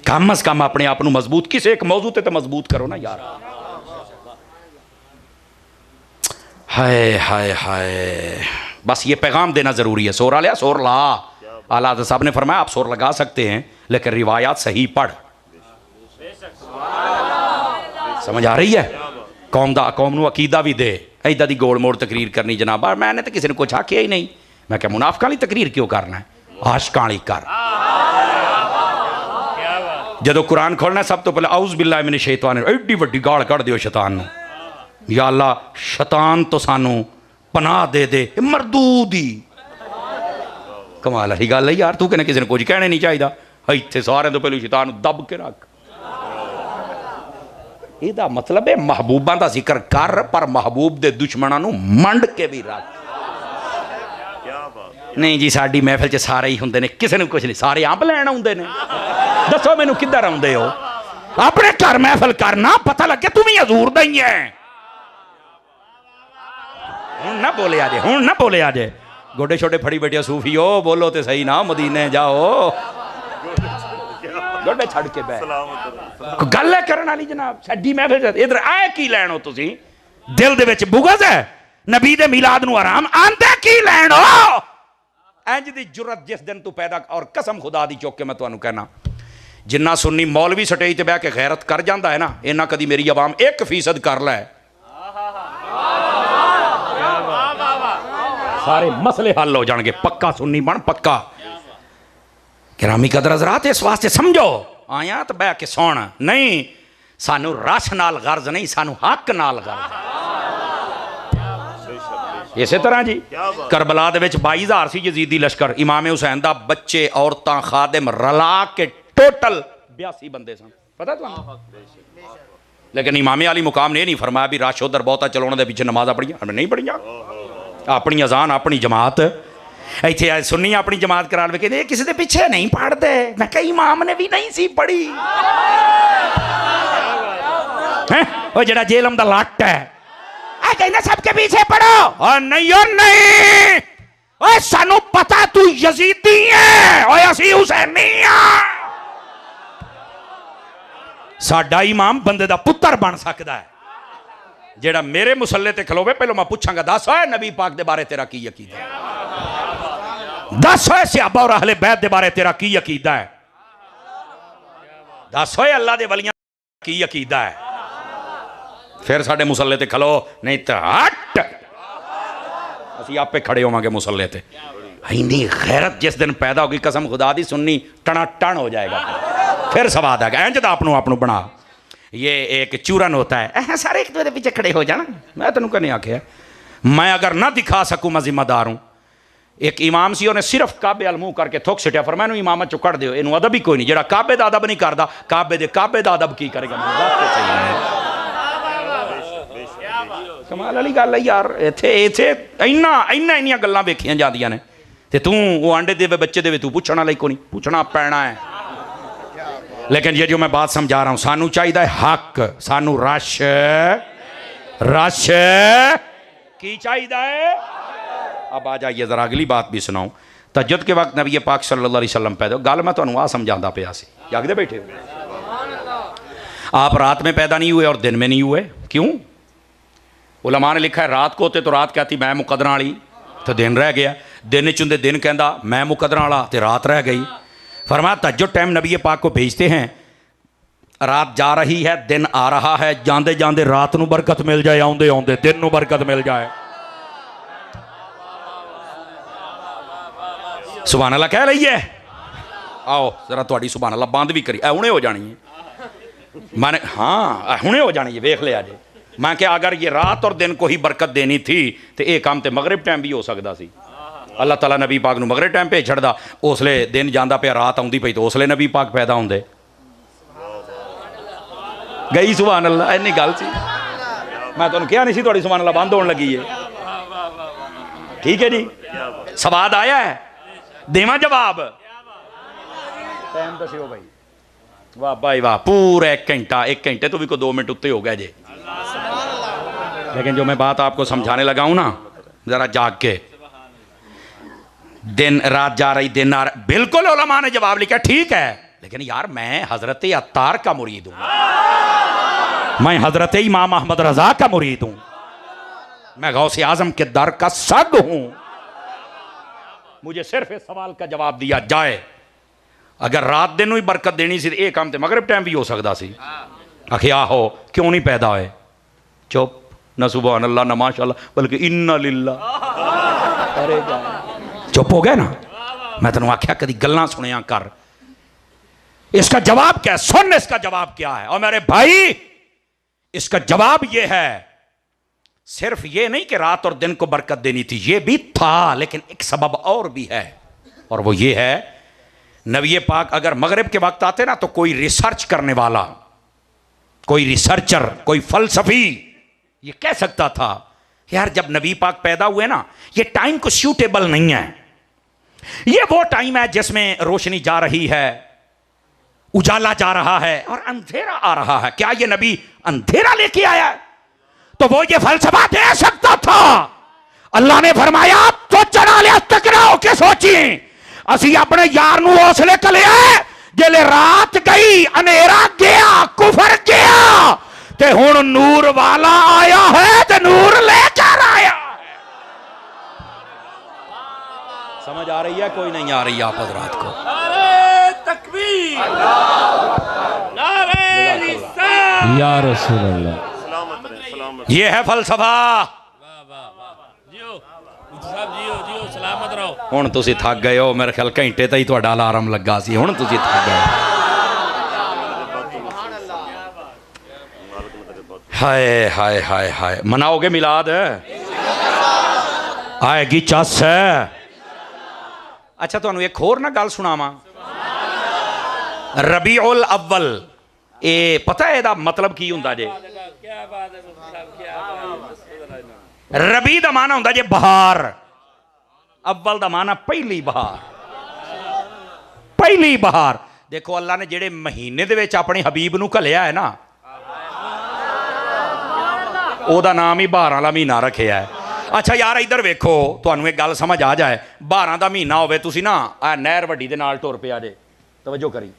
कम अज कम अपने आप को मजबूत किसी एक मौजू ते तो मजबूत करो ना यार। हाय हाय हाय, बस ये पैगाम देना जरूरी है। सोर लिया, सोर ला। आला साहब ने फरमाया आप सोर लगा सकते हैं लेकिन रिवायात सही पढ़। समझ आ रही है? कौम नू अकीदा भी दे, इदा दी गोल मोड़ तकरीर करनी जनाब, मैंने तो किसी ने कुछ आखिया ही नहीं। मैं क्या मुनाफिकां वाली तकरीर क्यों करना है, आशिकां वाली कर। जदों कुरान खोलना सब तो पहले औज़ बिल्लाहि मिनश शैतान, एड्डी वड्डी गाल कढ़ दिओ शैतान नू, या अल्लाह शैतान तो सानू पनाह दे दे, मरदूद ही। कमाल ही गल है यार, तू कहना किसी ने कुछ कहना नहीं चाहिए, इत्थे सारे तो पहले शैतान दब के रख। ਇਹਦਾ मतलब है महबूबा का जिक्र कर पर महबूब के दुश्मनों नू मंड के भी रख। नहीं जी साडी महफिल च सारे ही होंदे ने, किसी ने कुछ नहीं, सारे अंब लैन आउंदे ने। दसो मैनू किधर आउंदे हो? अपने घर महफिल करना, पता लगे तू भी हजूर दा ही है। हुण ना बोले आजे, हुण ना बोले आजे, गोडे छोटे फड़ी बैठे सूफी हो, बोलो तो सही ना, मदीने जाओ गोडे छड़ के बह गल है करने वाली जनाब। साडी महफिल इधर आए की लैन हो तुसी? दिल दे विच बुग़ज़ है नबी दे मिलाद नू आराम आंदे की लैन हो? इंज दी जुरत जिस दिन तू पैदा, और कसम खुदा दी चुक के मैं तुहानू कहना, जिन्ना सुन्नी मौलवी स्टेज ते बह के गैरत कर जाता है ना, इन्ना कदी मेरी आवाम 1% कर लै, सारे मसले हल हो जाएंगे। पक्का सुन्नी बन, पक्का। गिरामी कदर हज़रात, इस वास्ते समझो आया तो बह के सुन, नहीं सानू रश नाल गर्ज नहीं, सानू हक नाल गर्ज। इस तरह जी करबला दे विच 22,000 सी यजीदी लश्कर, इमाम हुसैन दा बच्चे औरतां खादिम रला के टोटल 82 बंदे सन, पता तुहानू? लेकिन इमामे अली मुकाम ने नहीं फरमाया भी रश उधर बहुता चलो उन्हां दे पिछे नमाज़ां पढ़ियां नहीं पढ़ियां, अपनी अजान अपनी जमात। इत्थे सुन्नी अपनी जमात करा वे, कहते किसी के पीछे नहीं पढ़ते। मैं कहा इमाम ने भी नहीं सी पढ़ी, वो जड़ा जेलम दा लट है कहना सबके पीछे पढ़ो, और नहीं और नहीं, ओए सानू पता तू यजीदी है, ओए असी हुसैनी हां। साडा इमाम बंदे दा पुत्तर बन सकदा है जेड़ा मेरे मुसल्ले ते खलोवे। पहलो मैं पूछांगा, दस होए नबी पाक दे बारे तेरा की अकीदा है? दस होए सहाबा और अहले बैत दे बारे तेरा की अकीदा है? दस होए अल्लाह दे वलियां की अकीदा है? फिर साडे मुसल्ले ते खलो, नहीं तो हट असी आपे खड़े होवांगे मुसल्ले ते। इन्नी गैरत जिस दिन पैदा होगी कसम खुदा दी सुननी टना टन हो जाएगा। फिर सवाद आएगा इंज दा आपनू आपनू बना। ये एक चूरन होता है, सारे एक दूसरे पीछे खड़े हो जाना। मैं तेन कहीं आख्या मैं अगर ना दिखा सकूँ मैं जिम्मेदार हूँ। एक इमाम सी उन्हें सिर्फ काबे अल मुंह करके थुक सिटिया, पर मैं इमाम चो कढ़ दिओ, इनू अदब ही कोई नहीं। जेड़ा काबे दा अदब नहीं करता, काबे दा अदब की करेगा? कमाल वाली गल है यार। इत्थे इत्थे इन्नियां गल्लां वेखियां जांदियां ने ते तू वो आंडे देवे बच्चे देवे, तू पूछण वाला ही कोई नहीं। पूछना पैना है। लेकिन ये जो मैं बात समझा रहा हूं, सानू चाहिए हक, सानू रश रश की चाहिए। अब आ जाइए जरा अगली बात भी सुनाऊं। तहज्जुद के वक्त नबी पाक सल्लल्लाहु अलैहि वसल्लम पैदा। गल मैं तुहानू आ समझाता पिया सी, जागदे बैठे हो। आप रात में पैदा नहीं हुए और दिन में नहीं हुए, क्यों? उलमा ने लिखा है रात को होते तो रात कहती मैं मुकदरा वाली, तो दिन रह गया। दिन चुंदे दिन कहता मैं मुकदरा वाला, तो रात रह गई। फरमाया तहज्जुद टाइम नबी पाक को भेजते हैं, रात जा रही है दिन आ रहा है, जांदे जांदे रात नू बरकत मिल जाए, आउंदे आउंदे दिन नू बरकत मिल जाए। सुभान अल्लाह कह रही है। आओ जरा थोड़ी सुभान अल्लाह बंद भी करी, हुणे हो जानी है। मैंने हाँ हुणे हो जानी है, वेख लिया जे। मैं क्या अगर ये रात और दिन को ही बरकत देनी थी तो यह काम तो मगरिब टाइम भी हो सकता सी। अल्लाह ताला नबी पाक नू मगरिब टाइम भेज छड़दा, उसले दिन जांदा पिया रात आउंदी पई तो उसले नबी पाक पैदा होंदे। गई सुभान अल्लाह, इन्नी गल सी। मैं तुहानू कहा नहीं सी थोड़ी सुभान अल्लाह बंद होने लगी है। ठीक है जी, सवाद आया है, देवा जवाब? टाइम दस्यो भाई। वाह भाई वाह, पूरा एक घंटे तो भी को 2 मिनट उत्ते हो गए जे। लेकिन जो मैं बात आपको समझाने लगा हूं ना, जरा जाग के। दिन रात जा रही दिन आ रहा, बिल्कुल उलमा ने जवाब लिखा ठीक है। लेकिन यार मैं हजरत अत्तार का मुरीद हूं, मैं हजरत इमाम अहमद रजा का मुरीद हूं, मैं गौसे आजम के दर का सग हूं। मुझे सिर्फ इस सवाल का जवाब दिया जाए, अगर रात दिन ही बरकत देनी सी तो यह काम तो मगरिब टाइम भी हो सकता सी। आखिया हो क्यों नहीं पैदा होए? चुप, ना सुभान अल्लाह ना माशाअल्लाह, बल्कि इन्ना लिल्ला। अरे चुप हो गए ना। मैं तेन आख्या कभी गल्लां सुनिया कर। इसका जवाब क्या है? सुन इसका जवाब क्या है। और मेरे भाई इसका जवाब यह है, सिर्फ ये नहीं कि रात और दिन को बरकत देनी थी, ये भी था, लेकिन एक सबब और भी है। और वो ये है, नबी पाक अगर मगरिब के वक्त आते ना तो कोई रिसर्च करने वाला, कोई रिसर्चर, कोई फलसफी ये कह सकता था यार जब नबी पाक पैदा हुए ना ये टाइम को सूटेबल नहीं है, ये वो टाइम है जिसमें रोशनी जा रही है, उजाला जा रहा है और अंधेरा आ रहा है। क्या ये नबी अंधेरा लेके आया? तो वो ये फलसफा दे सकता था। अल्लाह ने फरमाया तो चढ़ा लिया टकराओ के सोची असी अपने यार नू हौसले कले जेले रात गई अंधेरा गया कुफर गया ते हुण नूर वाला आया है ते नूर लेकर आया है। समझ आ रही है? कोई नहीं आ रही आप हजरात को? नारे तकबीर, नारे रिसालत, या रसूल अल्लाह। ये है फलसफा। सलामत रहो। हुण तुसी थक गए हो, मेरे ख्याल घंटे तक ही तुहाडा अलार्म लगा सी, हुण तुसी थक गए। हाय हाय हाय हाय, मनाओगे मिलाद? आएगी चस। अच्छा तुहानू एक होर ना गल सुनावां। रबीउल अव्वल, ये पता है ਇਹਦਾ मतलब की हुंदा जे? रबी दा माना हुंदा जे बहार, अव्वल दा माना पहली बहार। पहली बहार देखो अल्लाह ने जेड़े महीने दे विच अपने हबीब नू घलिया है ना, ओदा नाम ही बहार वाला महीना रखिया है। अच्छा यार इधर वेखो, तुहानू एक गल समझ आ जाए, 12 का महीना होवे, तुसी ना आ नहर वड्डी दे नाल टुर पिया जे, तवज्जो करी,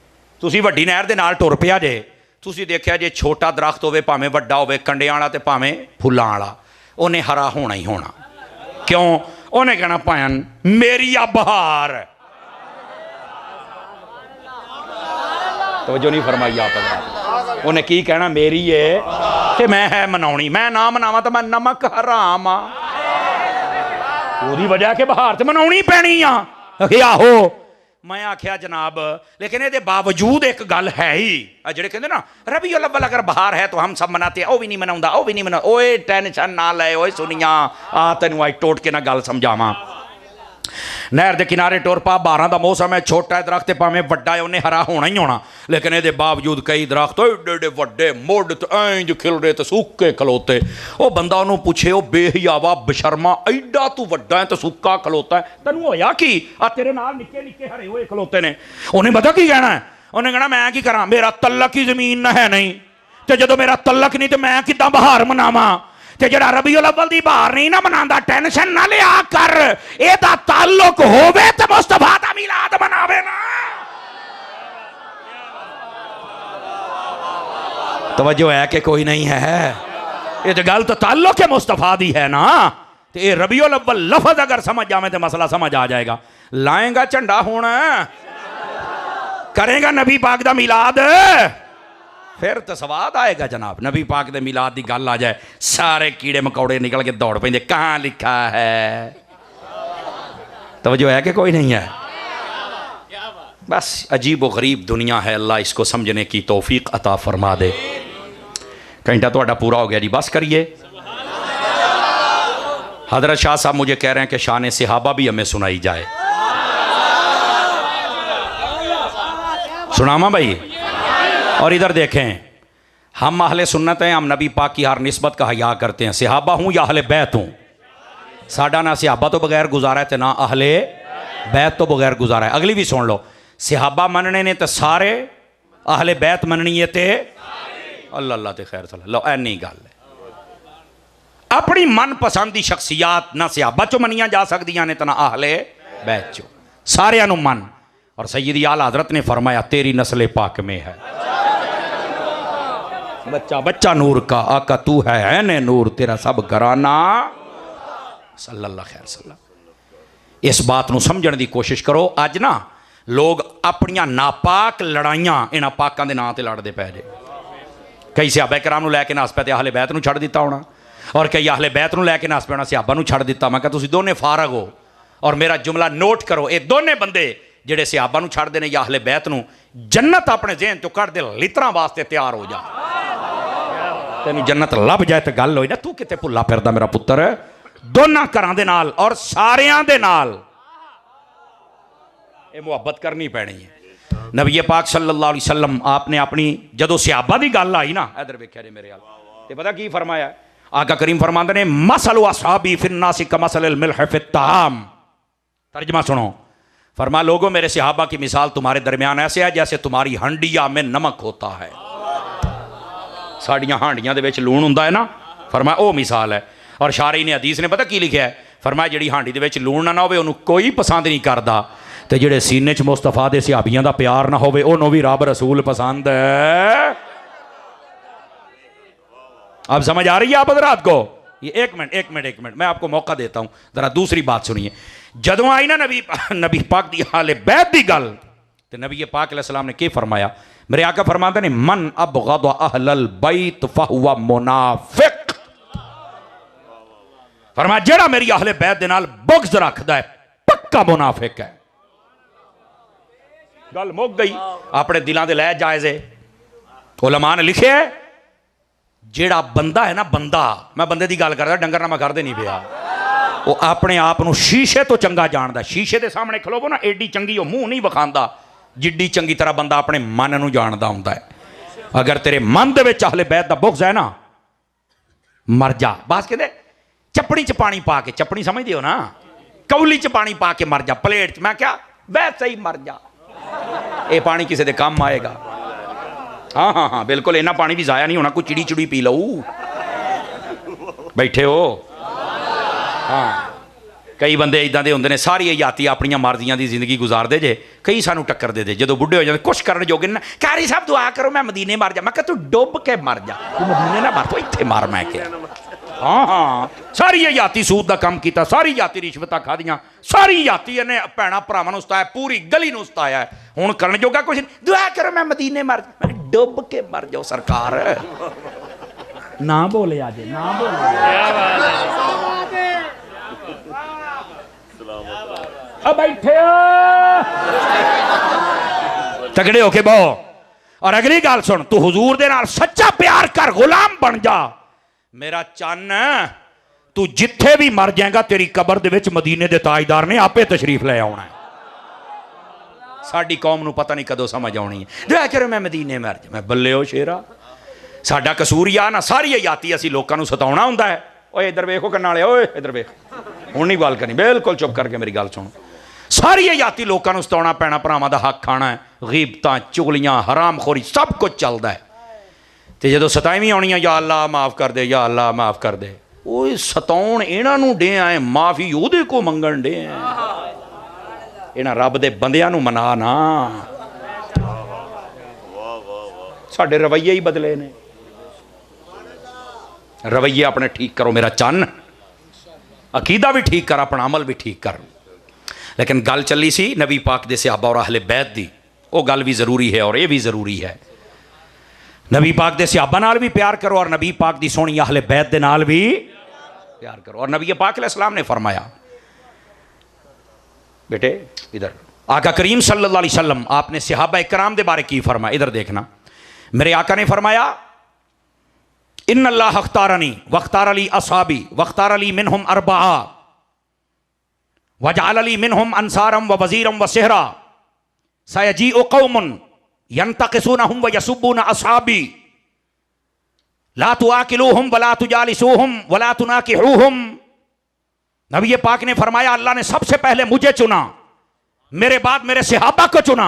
तुसी वड्डी नहर दे नाल टुर पिया जे, तुसी देखिया जे छोटा दरख्त होवे भावें वड्डा होवे कंडियां वाला ते भावें फुल्लां वाला, उन्हें हरा होना ही होना। क्यों? उन्हें कहना भैन मेरी आ बहार। तवज्जो नहीं फरमाई आप, उन्हें की कहना मेरी है कि मैं है मनाउणी, मैं ना मनावा तो मैं नमक हराम आ, ओदी वजह के बहार तो मनाउणी पैनी आ। आहो मैं आख्या जनाब, लेकिन ये बावजूद एक गल है ही, जेड़े कहते ना रबीउल अव्वल अगर बहार है तो हम सब मनाते हैं, वह भी नहीं मनाउंदा, वह भी नहीं मना, ओए टेंशन ना ले, ओए सुनिया आ तेन आई टोट के ना गल समझावा। नहर के किनारे टुर पा, 12 का मौसम है, छोटा है दरख्त भावें वड्डा है, उन्हें हरा होना ही होना, लेकिन ये बावजूद कई दरख्त एडे एडे वड्डे मुड तो इंज खिलरे तो सुक्के खलोते। वो बंदा उन्होंने पूछे, वो बेहियावा बशर्मा एडा तू वड्डा है तो सुक्का खलोता है, तेन होया कि आ तेरे नाल निक्के निक्के हरे हुए खलोते ने। उन्हें पता की कहना है, उन्हें कहना मैं की करा, मेरा तलक ही जमीन है नहीं, तो जो मेरा तलक नहीं तो मैं किदा बहार मनावा, ते जड़ा रबीउल अव्वल दी बहार नहीं ना मनांदा, टेंशन ना लिया कर, एदा ताल्लुक होवे ते मुस्तफा दा मिलाद मनावे ना। तवज्जो है कि कोई नहीं है, ये तो गल तो ताल्लुक है मुस्तफा दी है ना, ते ये रबीउल अव्वल लफ्ज अगर समझ जावे तो मसला समझ आ जाएगा। लाएगा झंडा हुण, करेगा नबी पाक दा मिलाद, फिर तो स्वाद आएगा जनाब। नबी पाक दे मिलाद की गल आ जाए, सारे कीड़े मकौड़े निकल के दौड़ पेंदे, कहाँ लिखा है? तवज्जो है कि कोई नहीं है? बस अजीब व गरीब दुनिया है, अल्लाह इसको समझने की तौफीक अता फरमा दे। घंटा थोड़ा पूरा हो गया जी, बस करिए। हजरत शाह साहब मुझे कह रहे हैं कि शान सहाबा भी हमें सुनाई जाए, सुनामा भाई। और इधर देखें, हम अहले सुन्नत हैं, हम नबी पाक की हर निस्बत का हया करते हैं, सहाबा हूँ या अहले बैत हूँ, साडा ना सहाबा तो बगैर गुजारा है, तो ना अहले बैत तो बगैर गुजारा है। अगली भी सुन लो, सहाबा मनने ने तो सारे, अहले बैत मननी है ते अल्लाह अल्लाह ते खैर सला। लो ऐनी गल है, अपनी मनपसंद की शख्सियात ना सहाबा चो मनिया जा सकदियां ने, तो ना अहले बैत चो, सारियां नूं मन। और सैयदी आला हजरत ने फरमाया, तेरी नस्ल पाक में है बच्चा बच्चा नूर का, आका तू है ने नूर, तेरा सब घराना सल्लल्लाहु अलैहि वसल्लम। इस बात को समझने की कोशिश करो। अज ना लोग अपनियां नापाक लड़ाइयां इन्हां पाकां दे नां ते लड़दे पै जे। कई सहाबा कराम नूं लैके नस पे ते अहले बैत नूं छड्ड दित्ता होना, और कई अहले बैत नूं लैके नस पे होना सहाबा नूं छड्ड दित्ता। मैं कहा तुसीं दोने फारग हो, और मेरा जुमला नोट करो, ये दोने बंदे जेड़े सहाबा नूं छड्डदे ने या अहले बैत नूं, जन्नत अपने जहन चों कढ दे, लितरां वास्ते तैयार हो जा, तेनू जन्नत लभ जाए तो गल होई ना। तू किते भुला फिरदा मेरा पुत्र, दोनों घरां दे नाल और सारियां दे नाल ये मुहब्बत करनी पैनी है। नबी पाक सल्लल्लाहु अलैहि वसल्लम आपने अपनी जदों सहाबा दी गल आई ना, इधर वेख्या जे मेरे हाल ते पता की फरमाया, आका करीम फरमांदे ने, मसलु असहाबी फिन्नासी कमसलिल मिल्ह फित ताम। तर्जमा सुनो, फरमा लोगों मेरे सहाबा की मिसाल तुम्हारे दरमियान ऐसे है जैसे तुम्हारी हंडिया में नमक होता है। साड़ियाँ हांडियां दे विच लूण हुंदा है ना, फरमाया ओ मिसाल है। और शारी ने हदीस ने पता की लिखा है, फरमाया जिहड़ी हांडी दे विच लूण ना होवे उहनूं कोई पसंद नहीं करदा, ते जिहड़े सीने च मुस्तफा दे सहाबियां दा प्यार ना होवे उहनूं भी रब रसूल पसंद है। अब समझ आ रही है आप हज़रात को? ये एक मिनट मैं आपको मौका देता हूं, जरा दूसरी बात सुनिए। जदों आई ना नबी पाक दी हाले बैत दी गल, ते नबी पाक अलैहि सलाम ने क्या फरमाया? मेरे आका फरमाते ने, मन अबगद अहलल बैत फहुवा मुनाफिक। फरमाया जेड़ा मेरी अहले बैत दे नाल बुग़्ज़ रखदा है पक्का मुनाफिक है। गल मुक गई, अपने दिलों दे लै जायज़े। उलमा ने लिखे है, जेड़ा बंदा है ना, बंदा, मैं बंदे की गल करदा, डंगर ना मैं करदे नहीं पिया, वो अपने आप को शीशे तो चंगा जानदा। शीशे के सामने खलोवो ना, एडी चंगी वो मुंह नहीं विखांदा जिड्डी चंगी तरह बंदा अपने मन नूं जानदा हुंदा है। अगर तेरे मन दे विच अहले बैत दा बुग़्ज़ है ना, मर जा। बस कहते चपड़ी च पानी पा के, चपड़ी समझदे हो ना, कौली च पानी पा के मर जा, प्लेट च। मैं क्या वैसे ही मर जा, ये पानी किसी दे काम आएगा। हाँ हाँ हाँ बिल्कुल, इन्ना पानी भी जाया नहीं होना, कोई चिड़ी चिड़ी पी लो। बैठे हो हाँ कई बंदे इदां दे हुंदे ने सारी हयाती अपनी मर्जियां की जिंदगी गुजारते जे कई सानू टक्कर दे जो बुढ़े हो जाते कुछ करन जोगे ना कारी साहब दुआ करो मैं मदीने मर जा मैं तू डुब के मर जा तू मदीने ना मर तू इत्थे मर मैं क्या हाँ हाँ सारी हयाती सूद का काम किया सारी हयाती रिश्वत खादियां सारी हयाती इन्हें भैन भरावां नूं सताया पूरी गली नूं सताया हुण करन जोगा कुछ नहीं दुआ करो मैं मदीने मर जा मैं डुब के मर जाओ सरकार ना बोले आज ना बोले बैठे तगड़े होके बहो और अगली गल सुन तू हुजूर दे नाल सच्चा प्यार कर गुलाम बन जा मेरा चन तू जिथे भी मर जाएगा तेरी कबर दे विच मदीने दे ताजदार ने आपे तशरीफ ले आना है साडी कौम नू पता नहीं कदों समझ आनी है दुआ करो मैं मदीने मर जा मैं बल्ले ओ शेरा साडा कसूर ही आ ना सारी हयाती असीं लोकां नू सताउणा हुंदा है ओए इधर वेखो कन्नाले ओए इधर वेख हुण नहीं गल करनी बिल्कुल चुप करके मेरी गल सुन सारी हयाती लोगों को सताउणा पैना भरावां दा हक खाना है गीबतां चुगलियां हरामखोरी सब कुछ चलता है तो जो सताईवीं आउणियां या अल्लाह माफ़ कर दे या अल्लाह माफ़ कर दे वो सताउण इन्हां नूं डे आए माफ़ी उहदे को मंगण डे इन्हां रब दे बंदियां नूं मना ना साडे रवैये ही बदले ने रवैये अपने ठीक करो मेरा चन अकीदा भी ठीक कर अपना अमल भी ठीक कर लेकिन गल चली सी नबी पाक दे सहाबा और अहले बैत दी वो गल भी ज़रूरी है और ये भी ज़रूरी है नबी पाक दे सहाबा नाल भी प्यार करो और नबी पाक दी सोहनी अहले बैत दे नाल भी प्यार करो और नबी पाक अलैहिस्सलाम ने फरमाया बेटे इधर आका करीम सल्लल्लाहु अलैहि वसल्लम आपने सहाबा इकराम दे बारे की फरमाया इधर देखना मेरे आका ने फरमाया इन्नल्लाह अख्तारनी वख्तार अली असहाबी वख्तार अली मिनहुम अरबआ वजअल अली मिनहुम अंसारम व वजीरम व सेहरा सयजीउ कौमुन यंतकिसूनहुम व यसुब्बून असहाबी ला तुआकिलूहुम वला तुजालिसूहुम वला तुनाकिहुहुम नबी पाक ने फरमाया अल्लाह ने सबसे पहले मुझे चुना मेरे बाद मेरे सहाबा को चुना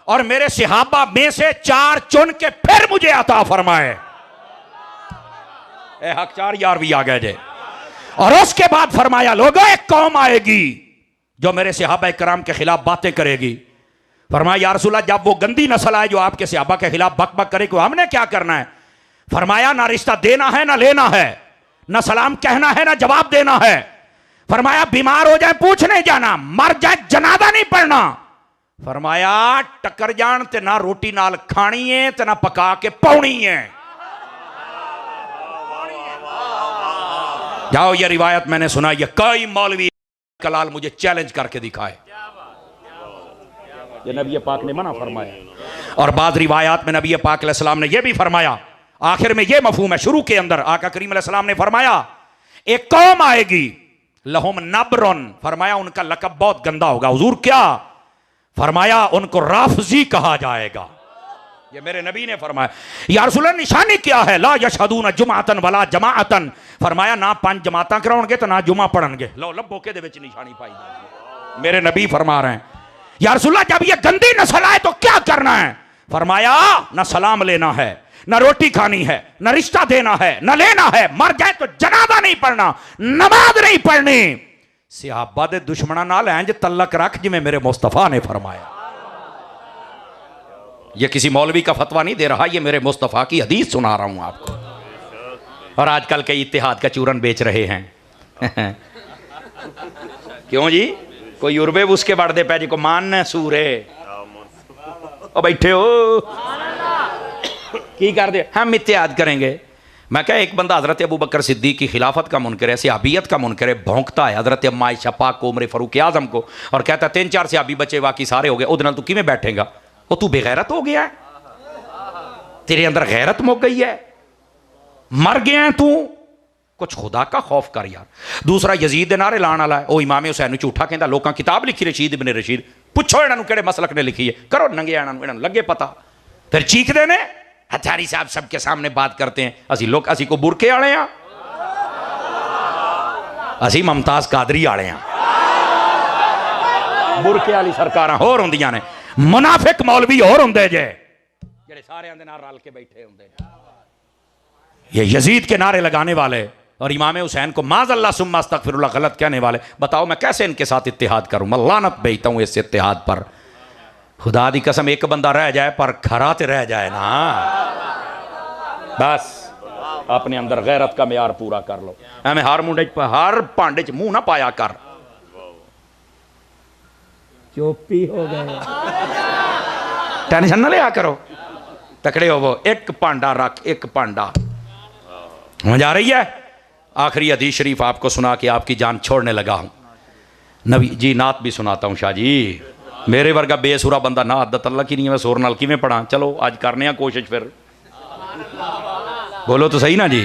और मेरे सहाबा में से 4 चुन के फिर मुझे अता फरमाए हक 4 यार भी आ गए जे और उसके बाद फरमाया लोगों एक कौम आएगी जो मेरे सहाबा कराम के खिलाफ बातें करेगी फरमाया या रसूलल्लाह जब वो गंदी नस्ल आए जो आपके सहाबा के खिलाफ बक बक करे को हमने क्या करना है फरमाया ना रिश्ता देना है ना लेना है ना सलाम कहना है ना जवाब देना है फरमाया बीमार हो जाए पूछने जाना मर जाए जनाजा नहीं पढ़ना फरमाया टक्कर जान ते ना रोटी नाल खानी है ते ना पका के पाउनी है जाओ ये रिवायत मैंने सुना ये कई मौलवी कलाल मुझे चैलेंज करके दिखाए ये नबी पाक ने मना फरमाया और बाद रिवायात में नबी पाक अलैहिस्सलाम ने यह भी फरमाया आखिर में यह मफहूम है शुरू के अंदर आका करीम अलैहिस्सलाम ने फरमाया एक कौम आएगी लहुम नबरुन फरमाया उनका लकब बहुत गंदा होगा हुजूर क्या फरमाया उनको राफजी कहा जाएगा ये मेरे नबी ने फरमाया या रसूलल्लाह निशानी क्या है ला यशहदून जुमातन वला जमाअतन फरमाया ना 5 जमातां कराउणगे तो ना जुमा पढ़नगे लो लब्बो के दे विच निशानी पाई जाएगी मेरे नबी फरमा रहे हैं या रसूलल्लाह जब ये गंदी नस्ल आए तो क्या करना है फरमाया ना सलाम लेना है ना रोटी खानी है ना रिश्ता देना है ना लेना है मर जाए तो जनाजा नहीं पढ़ना नमाज नहीं पढ़नी सहाबा दे दुश्मनां नाल इंज तल्लक रख जिवें मेरे मुस्तफा ने फरमाया ये किसी मौलवी का फतवा नहीं दे रहा ये मेरे मुस्तफ़ा की हदीस सुना रहा हूँ आपको और आजकल कई इत्तेहाद का चूरन बेच रहे हैं क्यों जी कोई उर्बे उसके बढ़ते पै जी को मान सूरे और बैठे हो की कर दे हम इत्तेहाद करेंगे मैं क्या एक बंदा हज़रत अबू बकर सिद्दीक की खिलाफत का मुनकर है सहाबियत का मुनकर है भौंकता है हज़रत अम्मा आयशा पाक को उमर फ़ारूक आज़म को और कहता है 3-4 सहाबी बचे बाकी सारे हो गए उधर तू किवें बैठेगा वो तू बेगैरत हो गया है तेरे अंदर गैरत मुक गई है मर गया है तू कुछ खुदा का खौफ कर यार दूसरा यजीद दे नारे लाने वाला है वो इमाम हुसैन झूठा कहता लोगों किताब लिखी रशीद इब्न रशीद पूछो इन्होंने केड़े मसलक ने लिखी है करो नंगे इन्होंने लगे पता फिर चीखते ने हथारी साहब सबके सामने बात करते हैं असी लोग असी को बुरके वाले हैं असी मुमताज कादरी वाले हैं बुरके वाली सरकारां होर हुंदियां ने मुनाफिक मौलवी होर हुंदे जे जेड़े सारे दे नाल रल के बैठे हुंदे ये यजीद के नारे लगाने वाले और इमाम हुसैन को माज़ल्ला सुम्मा अस्तगफिरुल्लाह गलत कहने वाले, बताओ मैं कैसे इनके साथ इत्तेहाद करूँ? मैं लानत भेजता हूँ इस इत्तेहाद पर। खुदा दी कसम एक बंदा रह जाए पर खरा तो रह जाए ना। बस अपने अंदर गैरत का म्यार पूरा कर लो। एवं हर मुंडे हर भांडे च मुंह ना पाया कर। चुप्पी हो गए, टेंशन ना लिया करो, तकड़े होवो। एक भांडा रख, एक भांडा। समझ आ रही है? आखिरी हदीस शरीफ आपको सुना के आपकी जान छोड़ने लगा हूं। नबी जी नात भी सुनाता हूं। शाह जी मेरे वर्गा बेसुरा बंदा ना आदत अल्लाह की नहीं है, मैं सुर नाल किवें पढ़ा? चलो आज करने कोशिश, फिर बोलो तो सही ना जी।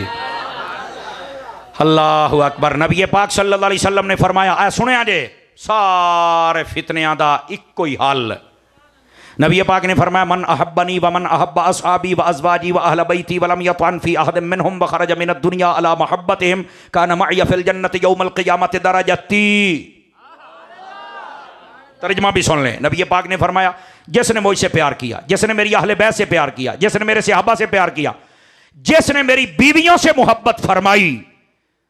अल्लाहु अकबर। नबी पाक सल्लल्लाहु अलैहि वसल्लम ने फरमाया, ऐ सुनिया जे सारे फितनियां दा इक्को ही हल। नबी पाक ने फरमाया, मन अहब्बनी व मन अहब्ब असहाबी व अज़वाजी व अहल बैती व लम यतअन फी अहदिन मिनहुम व खरज मिन दुनिया अला महब्बतिहिम कान मअय फिल जन्नति यौमल क़ियामति दरजती। तर्जुमा भी सुन लें। नबी पाक ने फरमाया, जिसने मुझसे प्यार किया, जिसने मेरी अहले बैत से प्यार किया, जिसने मेरे सहाबा से प्यार किया, जिसने मेरी बीवियों से मोहब्बत फरमाई,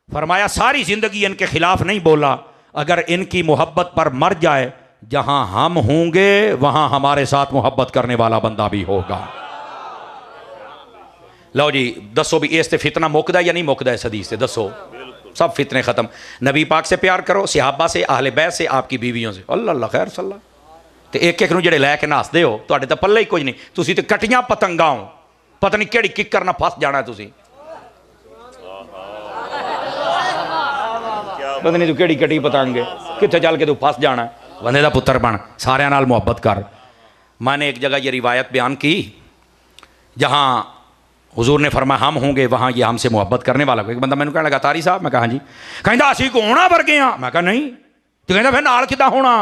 फरमाया सारी जिंदगी इनके खिलाफ नहीं बोला, अगर इनकी मोहब्बत पर मर जाए, जहां हम होंगे वहां हमारे साथ मोहब्बत करने वाला बंदा भी होगा। लो जी दसो भी इस ते फितना मुकदा या नहीं मुकदा? इस हदीस से दसो, सब फितने खत्म। नबी पाक से प्यार करो, सहाबा से, अहले बैत से, आपकी बीवियों से। अल्लाह अल्लाह खैर सल्ला। तो एक एक नूं जेड़े लैके नसदे हो, तुहाडे तां पल्ले ही कुछ नहीं। तुसीं ते कटियां पतंगां हो, पता नहीं किहड़ी किकर नाल फस जाना। तुसीं पता नहीं तू किहड़ी कटी पतंग है, कित्थे चल के तू फस जाना। बंदे दा पुत्र बन, सारियां नाल मुहब्बत कर। मैंने एक जगह ये रिवायत बयान की जहाँ हुजूर ने फरमाया हम होंगे वहाँ ये हमसे मोहब्बत करने वाला। एक बंदा मैंने कहने लगा, तारी साहब? मैं कहा हाँ जी। कहता असी को होना वर्गे हाँ? मैं कहा नहीं। तो कहता फिर नाल किदां होना?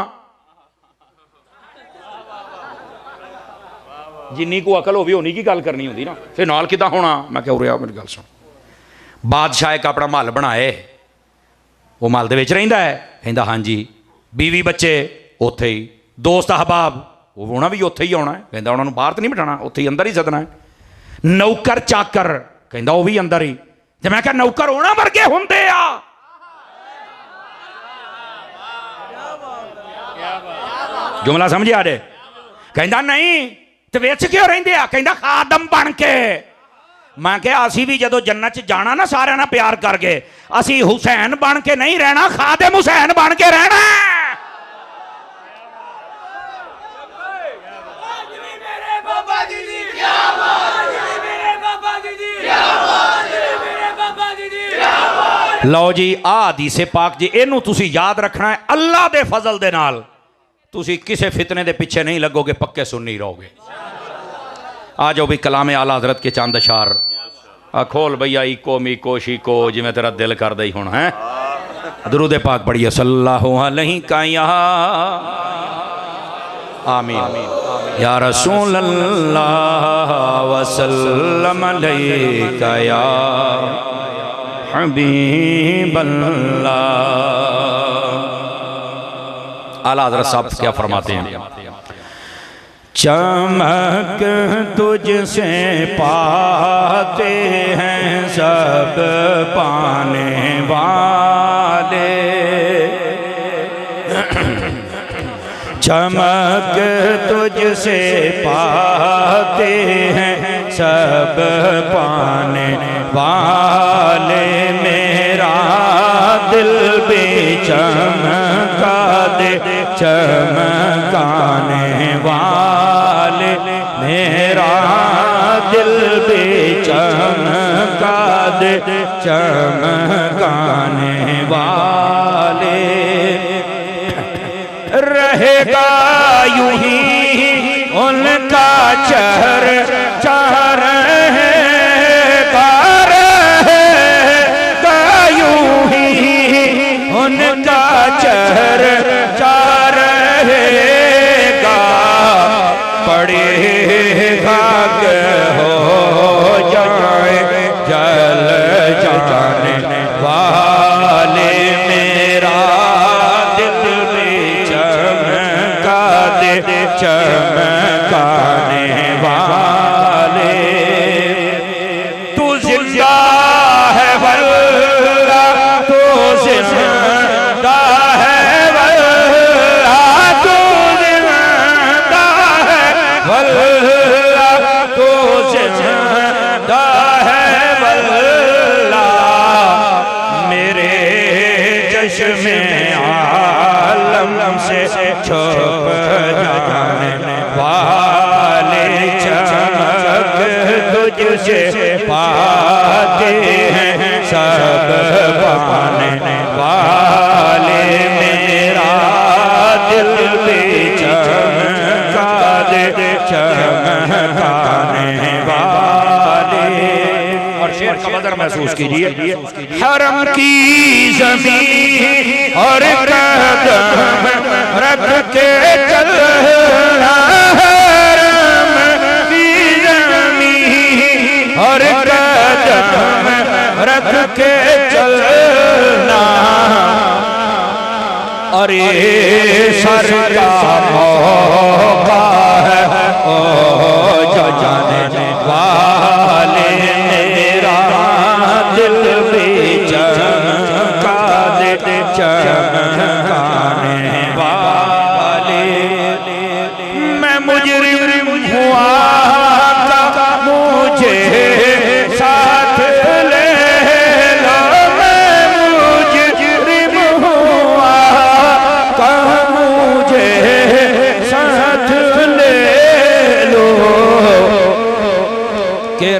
जिन्नी को अकल होवी उन्नी की गल करनी होंदी ना, फिर नाल किदां होना? मैं कहा उरे आ मेरी गल सुन। बादशाह एक अपना महल बनाए, वो महल दे विच रहिंदा है। कहता हाँ जी। बीवी बच्चे उत्थे ही, दोस्त अहबाब वो होना भी उत्थे ही आना है। कहता उन्होंने बाहर तो नहीं बिठाना, उत्थे ही अंदर ही सदना है। नौकर चाकर कहता वह भी अंदर ही। तो मैं क्या नौकर होना वर्गे होंदे आ? जुमला समझ आ जे? कहता नहीं तो विच क्यों रहिंदे आ? कहता खादम बन के। मैं क्या असी भी जदों जन्नत च जाना ना सारे ना प्यार करके, असी हुसैन बन के नहीं रहना, खादिम हुसैन बन के रहना। लो जी हदीसे पाक जी, इनू तुसी याद रखना है। अल्लाह दे फजल दे नाल तुसी किसी फितने दे पीछे नहीं लगोगे, पक्के सुन्नी रहोगे। आ जाओ भी कलामे आला हजरत के चंद अशार खोल भैया। इको मीको शीको जिमें तेरा दिल कर दई हुण है। दरूद पाक पढ़िए सल्लल्लाहु अलैहि आमीन या रसूल अल्लाह वसल्लम अलैका या हबीब अल्लाह। आला हज़रत साहब क्या फरमाते हैं? चमक तुझसे पाते हैं सब पाने वाले, चमक तुझसे पाते हैं सब पाने वाले, मेरा दिल भी चमका दे चमकाने वाले, मेरा दिल भी चमका दे चमकाने वाले। रहेगा यूं ही उनका चर्चा रहेगा, रहेगा यूं ही उनका चर्चा रहेगा, पड़ेगा के हो जाए जल जाने वाले, मेरा दिल भी चमका दे चमकाने वाले। तू जिंदा है वल तो जिंदा है वल्ला मेरे चश्मे आलम से छुप जाने वाले चमक तुझसे पाते हैं सब पाने वाले मेरा दिल भी चमका दे चमकाने वाले। और शेर का बदर महसूस कीजिए। हरम की ज़मीन और कदम रख के चलना, हरम की ज़मीन और कदम रख के चलना, अरे सर का मौका है ओ जो जाने वाले मेरा दिल भी चमका दे चमकाने वाले। मैं मुजरिम हुआ का मुझे साथ ले लो, मैं मुजरिम हुआ का मुझे साथ ले लो, के